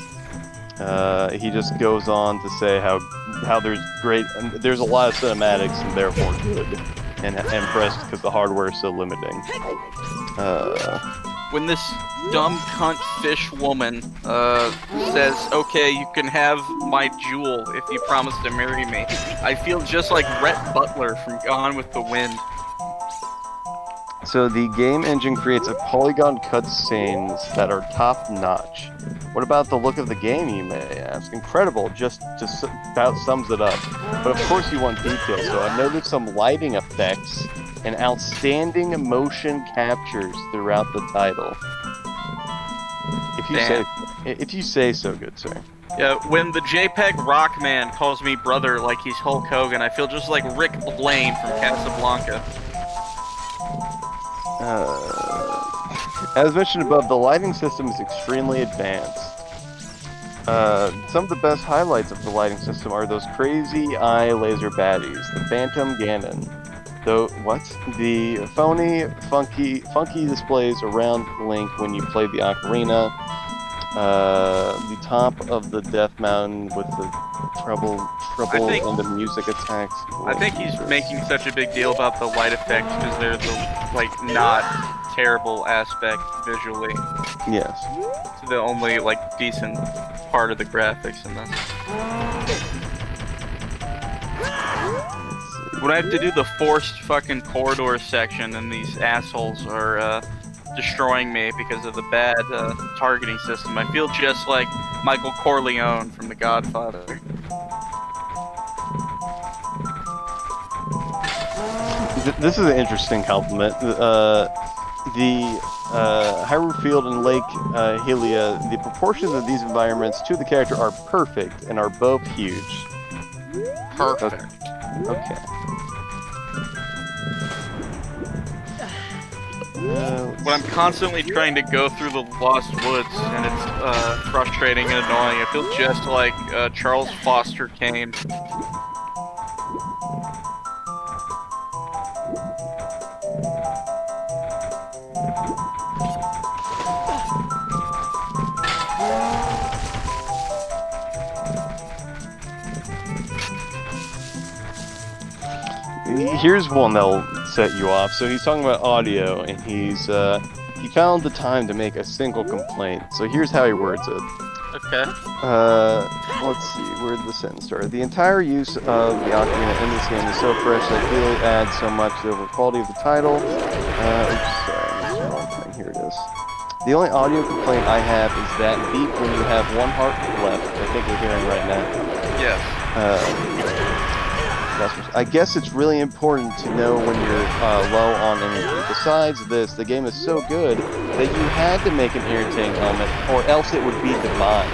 He just goes on to say how there's a lot of cinematics and therefore good, and impressed because the hardware is so limiting. When this dumb cunt fish woman says, "Okay, you can have my jewel if you promise to marry me," I feel just like Rhett Butler from Gone with the Wind. So the game engine creates a polygon cutscenes that are top notch. What about the look of the game, you may ask? Incredible, just about sums it up. But of course you want detail, so I've noticed some lighting effects and outstanding motion captures throughout the title. If you say so, good sir. Yeah, when the JPEG Rockman calls me brother like he's Hulk Hogan, I feel just like Rick Blaine from Casablanca. As mentioned above, the lighting system is extremely advanced. Some of the best highlights of the lighting system are those crazy eye laser baddies, the Phantom Ganon. The phony, funky displays around Link when you play the Ocarina. The top of the Death Mountain with the trouble and the music attacks. I think he's making such a big deal about the light effects because they're the not terrible aspect visually. Yes. It's the only decent part of the graphics in this. When I have to do the forced fucking corridor section and these assholes are destroying me because of the bad targeting system, I feel just like Michael Corleone from The Godfather. This is an interesting compliment. The Hyrule Field and Lake Hylia, the proportions of these environments to the character are perfect and are both huge. Perfect. Okay. When I'm constantly trying to go through the Lost Woods and it's frustrating and annoying, I feel just like Charles Foster Kane. Here's one that'll set you off. So he's talking about audio, and he found the time to make a single complaint. So here's how he words it. Okay. Let's see, where did the sentence start? The entire use of the Ocarina in this game is so fresh that I feel it adds so much to the quality of the title. Oops, sorry, I missed the wrong thing. Here it is. The only audio complaint I have is that beep when you have one heart left. I think we're hearing right now. Yes. I guess it's really important to know when you're low on energy. Besides this, the game is so good that you had to make an irritating element, or else it would be divine.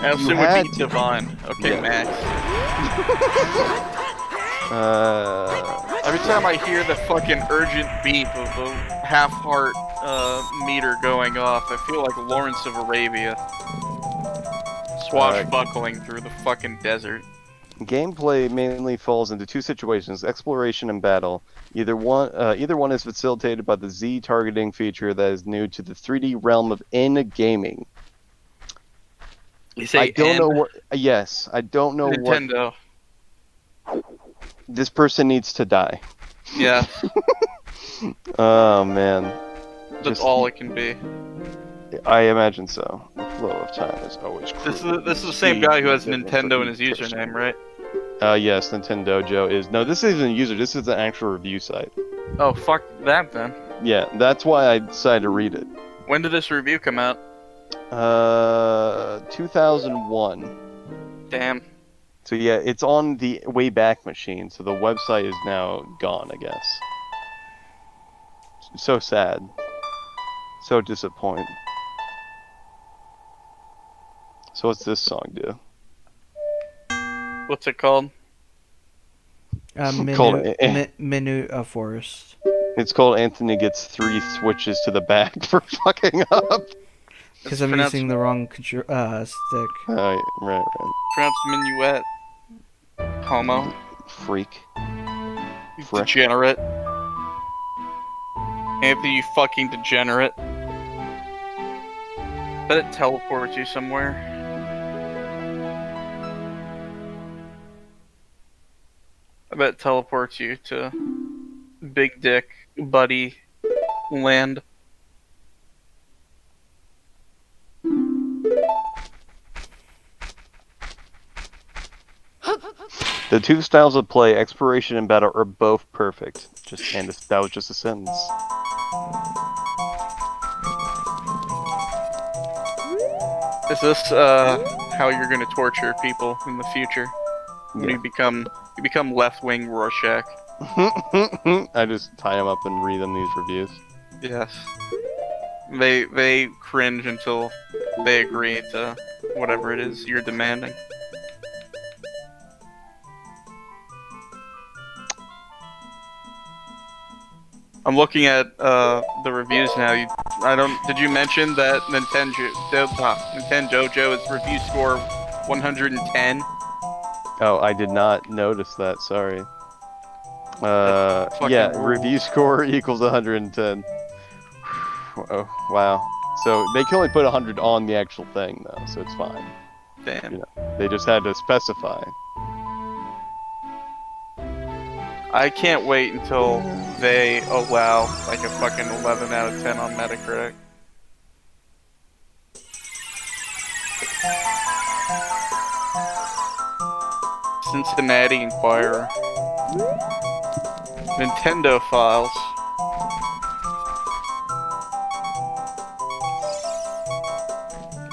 Else it would be divine. Okay, yeah. Max. Every time I hear the fucking urgent beep of the half-heart meter going off, I feel like Lawrence of Arabia. Swashbuckling through the fucking desert. Gameplay mainly falls into two situations: exploration and battle. Either one is facilitated by the Z targeting feature that is new to the 3D realm of in-gaming. You say I don't know what. Yes, I don't know Nintendo. What. This person needs to die. Yeah. Oh man. That's all it can be. I imagine so. The flow of time is always cruel. This is the same guy who has Nintendo in his username, right? Yes, Nintendo Joe is. No, this isn't a user. This is an actual review site. Oh, fuck that then. Yeah, that's why I decided to read it. When did this review come out? 2001. Damn. So yeah, it's on the Wayback Machine, so the website is now gone, I guess. So sad. So disappointing. So what's this song do? What's it called? Minute of Forest. It's called Anthony Gets 3 Switches to the Back for fucking up. Because I'm using the wrong stick. Right. Pronounced minuet. Homo. Freak. You Frick. degenerate. Anthony, you fucking degenerate. Bet it teleports you somewhere. I bet it teleports you to Big Dick Buddy Land. The two styles of play, exploration and battle, are both perfect. That was just a sentence. Is this how you're gonna torture people in the future? When you become left-wing Rorschach. I just tie them up and read them these reviews. Yes. They cringe until they agree to whatever it is you're demanding. I'm looking at the reviews now. Did you mention that Nintendo's review score 110? Oh, I did not notice that. Sorry. Fucking Yeah, rules. review score equals 110. Oh, wow. So they can only put 100 on the actual thing, though, so it's fine. Damn. You know, they just had to specify. I can't wait until they allow like a fucking 11 out of 10 on Metacritic. Cincinnati Enquirer. Nintendo Files.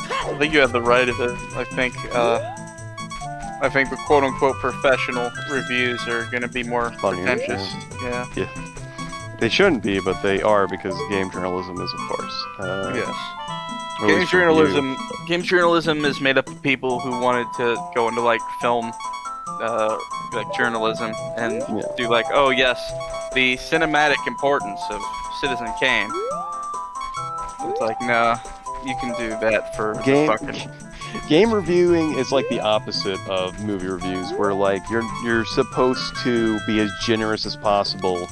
I think you have the right of it. I think the quote-unquote professional reviews are going to be more Funnier, pretentious. Yeah. They shouldn't be, but they are because game journalism is a farce. Yes. Or at least review. Game journalism is made up of people who wanted to go into like film, like journalism, and do like, oh yes, the cinematic importance of Citizen Kane. It's like, nah, you can do that for Game reviewing is like the opposite of movie reviews, where like you're supposed to be as generous as possible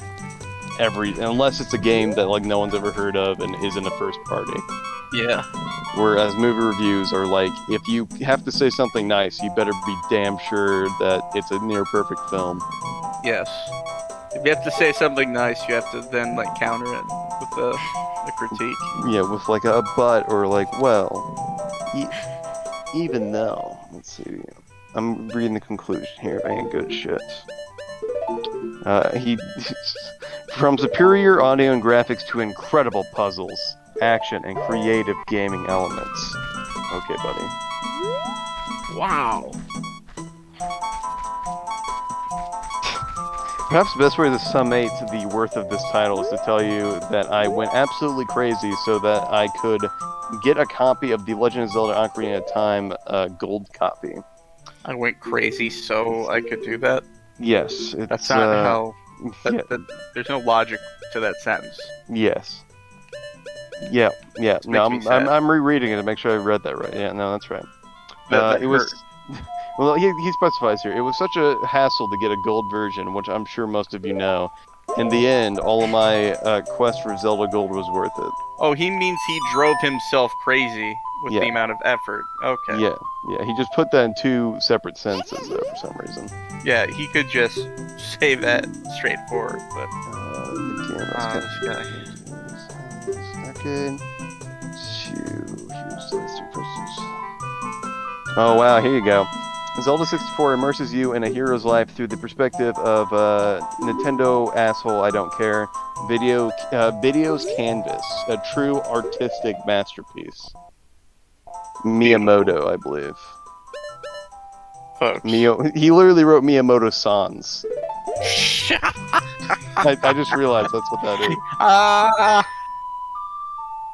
unless it's a game that like no one's ever heard of and isn't a first party. Yeah. Whereas movie reviews are like, if you have to say something nice, you better be damn sure that it's a near perfect film. Yes. If you have to say something nice, you have to then like counter it with a critique. Yeah, with like a but or like, well, even though, let's see, I'm reading the conclusion here. Ain't good shit. From superior audio and graphics to incredible puzzles, action, and creative gaming elements. Okay, buddy. Wow. Perhaps the best way to summate the worth of this title is to tell you that I went absolutely crazy so that I could get a copy of The Legend of Zelda Ocarina of Time gold copy. I went crazy so I could do that? Yes. That's not how... there's no logic to that sentence. Yes. Yeah. No, makes me sad. I'm rereading it to make sure I read that right. Yeah, no, that's right. That it was... Well, he specifies here, it was such a hassle to get a gold version, which I'm sure most of you know. In the end, all of my quest for Zelda Gold was worth it. Oh, he means he drove himself crazy with the amount of effort. Okay. Yeah, he just put that in two separate sentences, though, for some reason. Yeah, he could just say that straightforward, but... this guy. Second. Here's the list of questions. Oh, wow, here you go. Zelda 64 immerses you in a hero's life through the perspective of Nintendo asshole I don't care. Video's canvas, a true artistic masterpiece. Miyamoto, I believe. folks. He literally wrote Miyamoto Sans. I just realized that's what that is.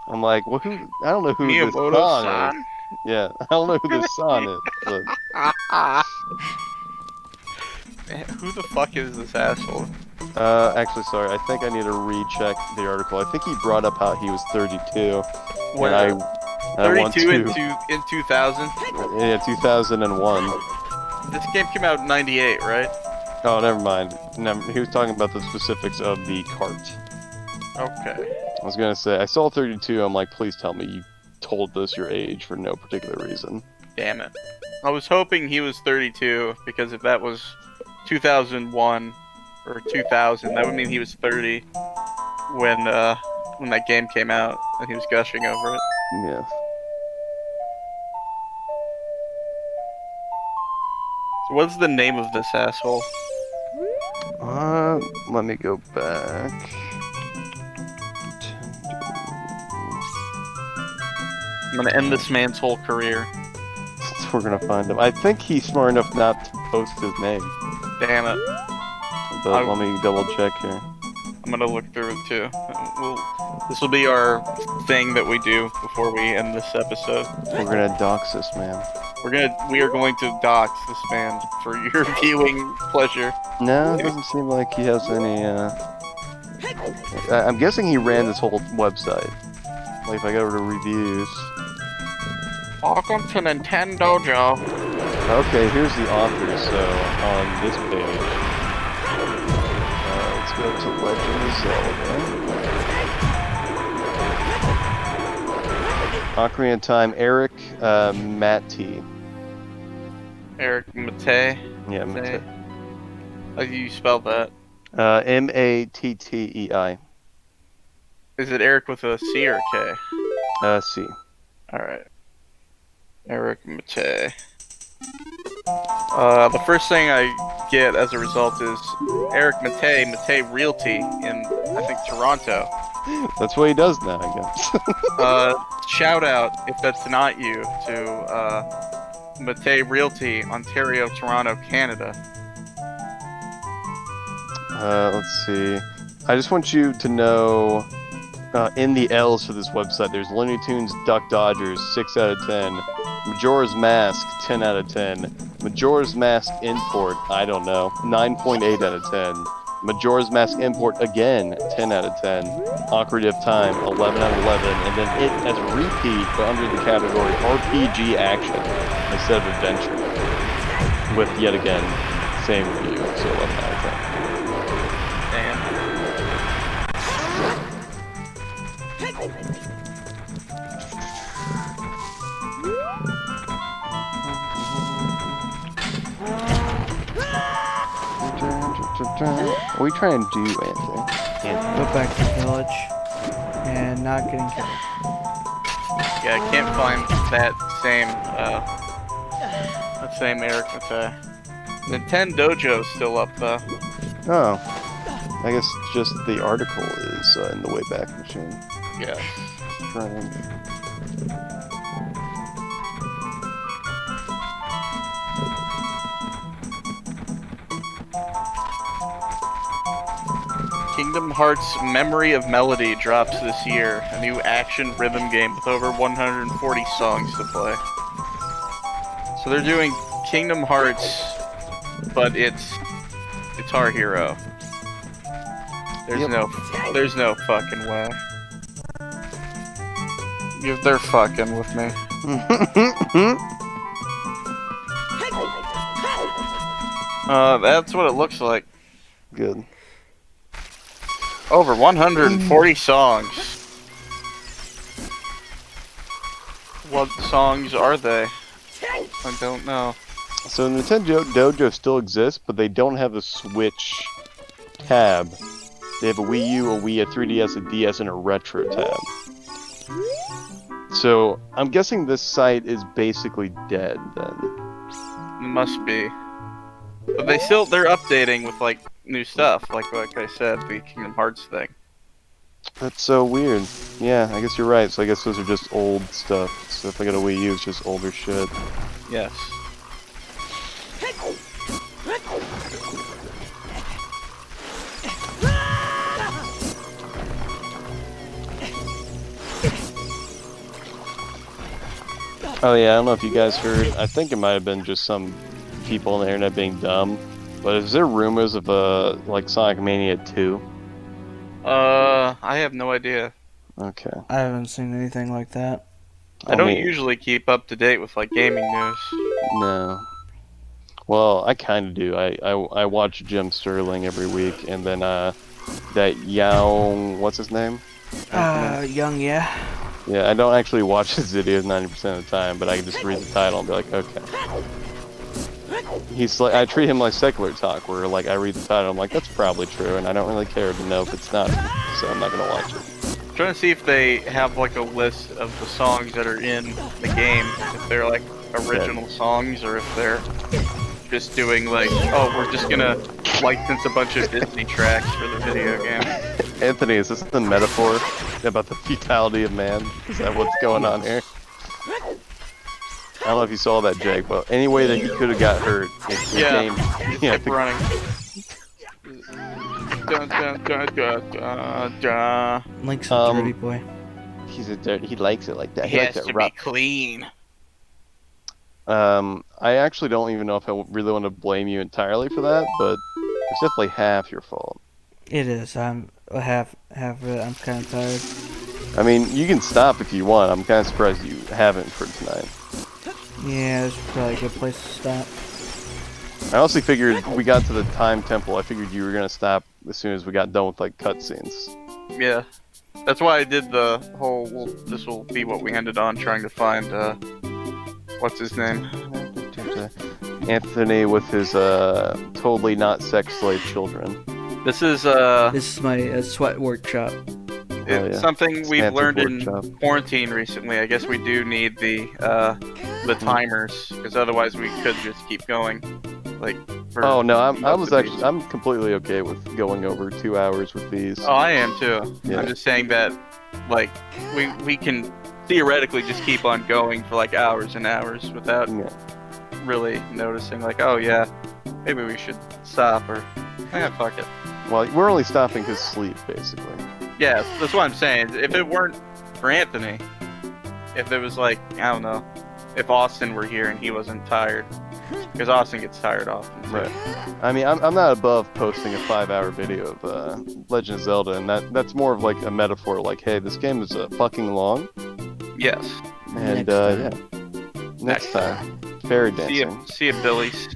I'm like, well, I don't know who this San Miyamoto-san? is. Yeah, I don't know who this San is, but Man, who the fuck is this asshole? actually, sorry, I think I need to recheck the article. I think he brought up how he was 32. When And I want 32 to. in 2000? Yeah, 2001. This game came out in 98, right? Oh, never mind. No, he was talking about the specifics of the cart. Okay. I was gonna say, I saw 32, I'm like, please tell me you told this your age for no particular reason. Damn it. I was hoping he was 32, because if that was 2001 or 2000, that would mean he was 30 when that game came out and he was gushing over it. Yeah. So what's the name of this asshole? Let me go back. I'm gonna end this man's whole career. We're gonna find him. I think he's smart enough not to post his name. Damn it. But let me double check here. I'm gonna look through it too. This will be our thing that we do before we end this episode. We're gonna dox this man. We are going to dox this man for your viewing pleasure. No, it doesn't seem like he has any, I'm guessing he ran this whole website. Like, if I go to reviews. Welcome to Nintendo Joe. Okay, here's the author, so on this page. Let's go to Legend of Zelda. Ocarina of Time, Eric Mattei. Eric Mattei. Yeah, Mattei. How do you spell that? Mattei. Is it Eric with a C or a K? C. Alright. Eric Mattei. The first thing I get as a result is Eric Mattei Realty in, I think, Toronto. That's what he does now, I guess. Shout out, if that's not you, to Mattei Realty, Ontario, Toronto, Canada. Let's see. I just want you to know, in the L's for this website, there's Looney Tunes Duck Dodgers, 6 out of 10. Majora's Mask, 10 out of 10. Majora's Mask Import, I don't know, 9.8 out of 10. Majora's Mask Import again, 10 out of 10. Ocarina of Time, 11 out of 11. And then it as a repeat, but under the category RPG Action instead of Adventure. With, yet again, same review, so 11 out of 10. Damn. What are you trying to do, Anthony? Go back to the village and not getting killed. Yeah, I can't find that same Eric Mattei. Nintendo Dojo's still up though. Oh. I guess just the article is in the Wayback Machine. Yeah. Strange. Kingdom Hearts Memory of Melody drops this year, a new action rhythm game with over 140 songs to play. So they're doing Kingdom Hearts, but it's Guitar Hero. There's no fucking way. They're fucking with me. That's what it looks like. Good. Over 140 songs. What songs are they? I don't know. So Nintendo Dojo still exists, but they don't have a Switch tab. They have a Wii U, a Wii, a 3DS, a DS, and a Retro tab. So I'm guessing this site is basically dead then. It must be. But they're updating with like new stuff, like I said, the Kingdom Hearts thing. That's so weird. Yeah, I guess you're right. So I guess those are just old stuff. So if I got a Wii U, it's just older shit. Yes. Oh yeah, I don't know if you guys heard. I think it might have been just some people on the internet being dumb. But is there rumors of like Sonic Mania 2? I have no idea. Okay. I haven't seen anything like that. I don't mean, usually keep up to date with like gaming news. No. Well, I kind of do. I watch Jim Sterling every week, and then that Yao, what's his name? Young, yeah. Yeah, I don't actually watch his videos 90% of the time, but I can just read the title and be like, okay. He's like, I treat him like secular talk, where like I read the title, I'm like, that's probably true, and I don't really care to know if it's not, so I'm not gonna watch it. I'm trying to see if they have like a list of the songs that are in the game, if they're like original songs, or if they're just doing like, oh, we're just gonna license a bunch of Disney tracks for the video game. Anthony, is this the metaphor about the futility of man? Is that what's going on here? I don't know if you saw that, Jake, but any way that he could have got hurt, the game, yeah, keep running. Dun, dun, dun, dun, dun, dun. Link's a dirty boy. He's a dirty. He likes it like that. He likes has it to rough. be clean. I actually don't even know if I really want to blame you entirely for that, but it's definitely half your fault. It is. I'm half of it. I'm kind of tired. I mean, you can stop if you want. I'm kind of surprised you haven't for tonight. Yeah, it's probably a good place to stop. I honestly figured we got to the time temple. I figured you were gonna stop as soon as we got done with like cutscenes. Yeah. That's why I did the whole, well, this will be what we ended on, trying to find, what's his name? Anthony with his totally not sex slave children. This is, This is my sweat workshop. it's yeah. something we've Fancy learned in workshop. quarantine recently. I guess we do need the timers, because otherwise we could just keep going. Like, for Oh no, I most was of these. actually I'm completely okay with going over 2 hours with these. Oh, I am too. Yeah. I'm just saying that, like, we can theoretically just keep on going for like hours and hours without Yeah. really noticing, like, oh yeah, maybe we should stop, or fuck it. Well, we're only stopping because sleep, basically. Yeah, that's what I'm saying. If it weren't for Anthony, if it was like, I don't know, if Austin were here and he wasn't tired, because Austin gets tired often. So. Right. I mean, I'm not above posting a 5-hour video of Legend of Zelda, and that's more of like a metaphor, like, hey, this game is fucking long, Yes. and Next time. yeah, next time, fairy dancing. See ya, Billy's.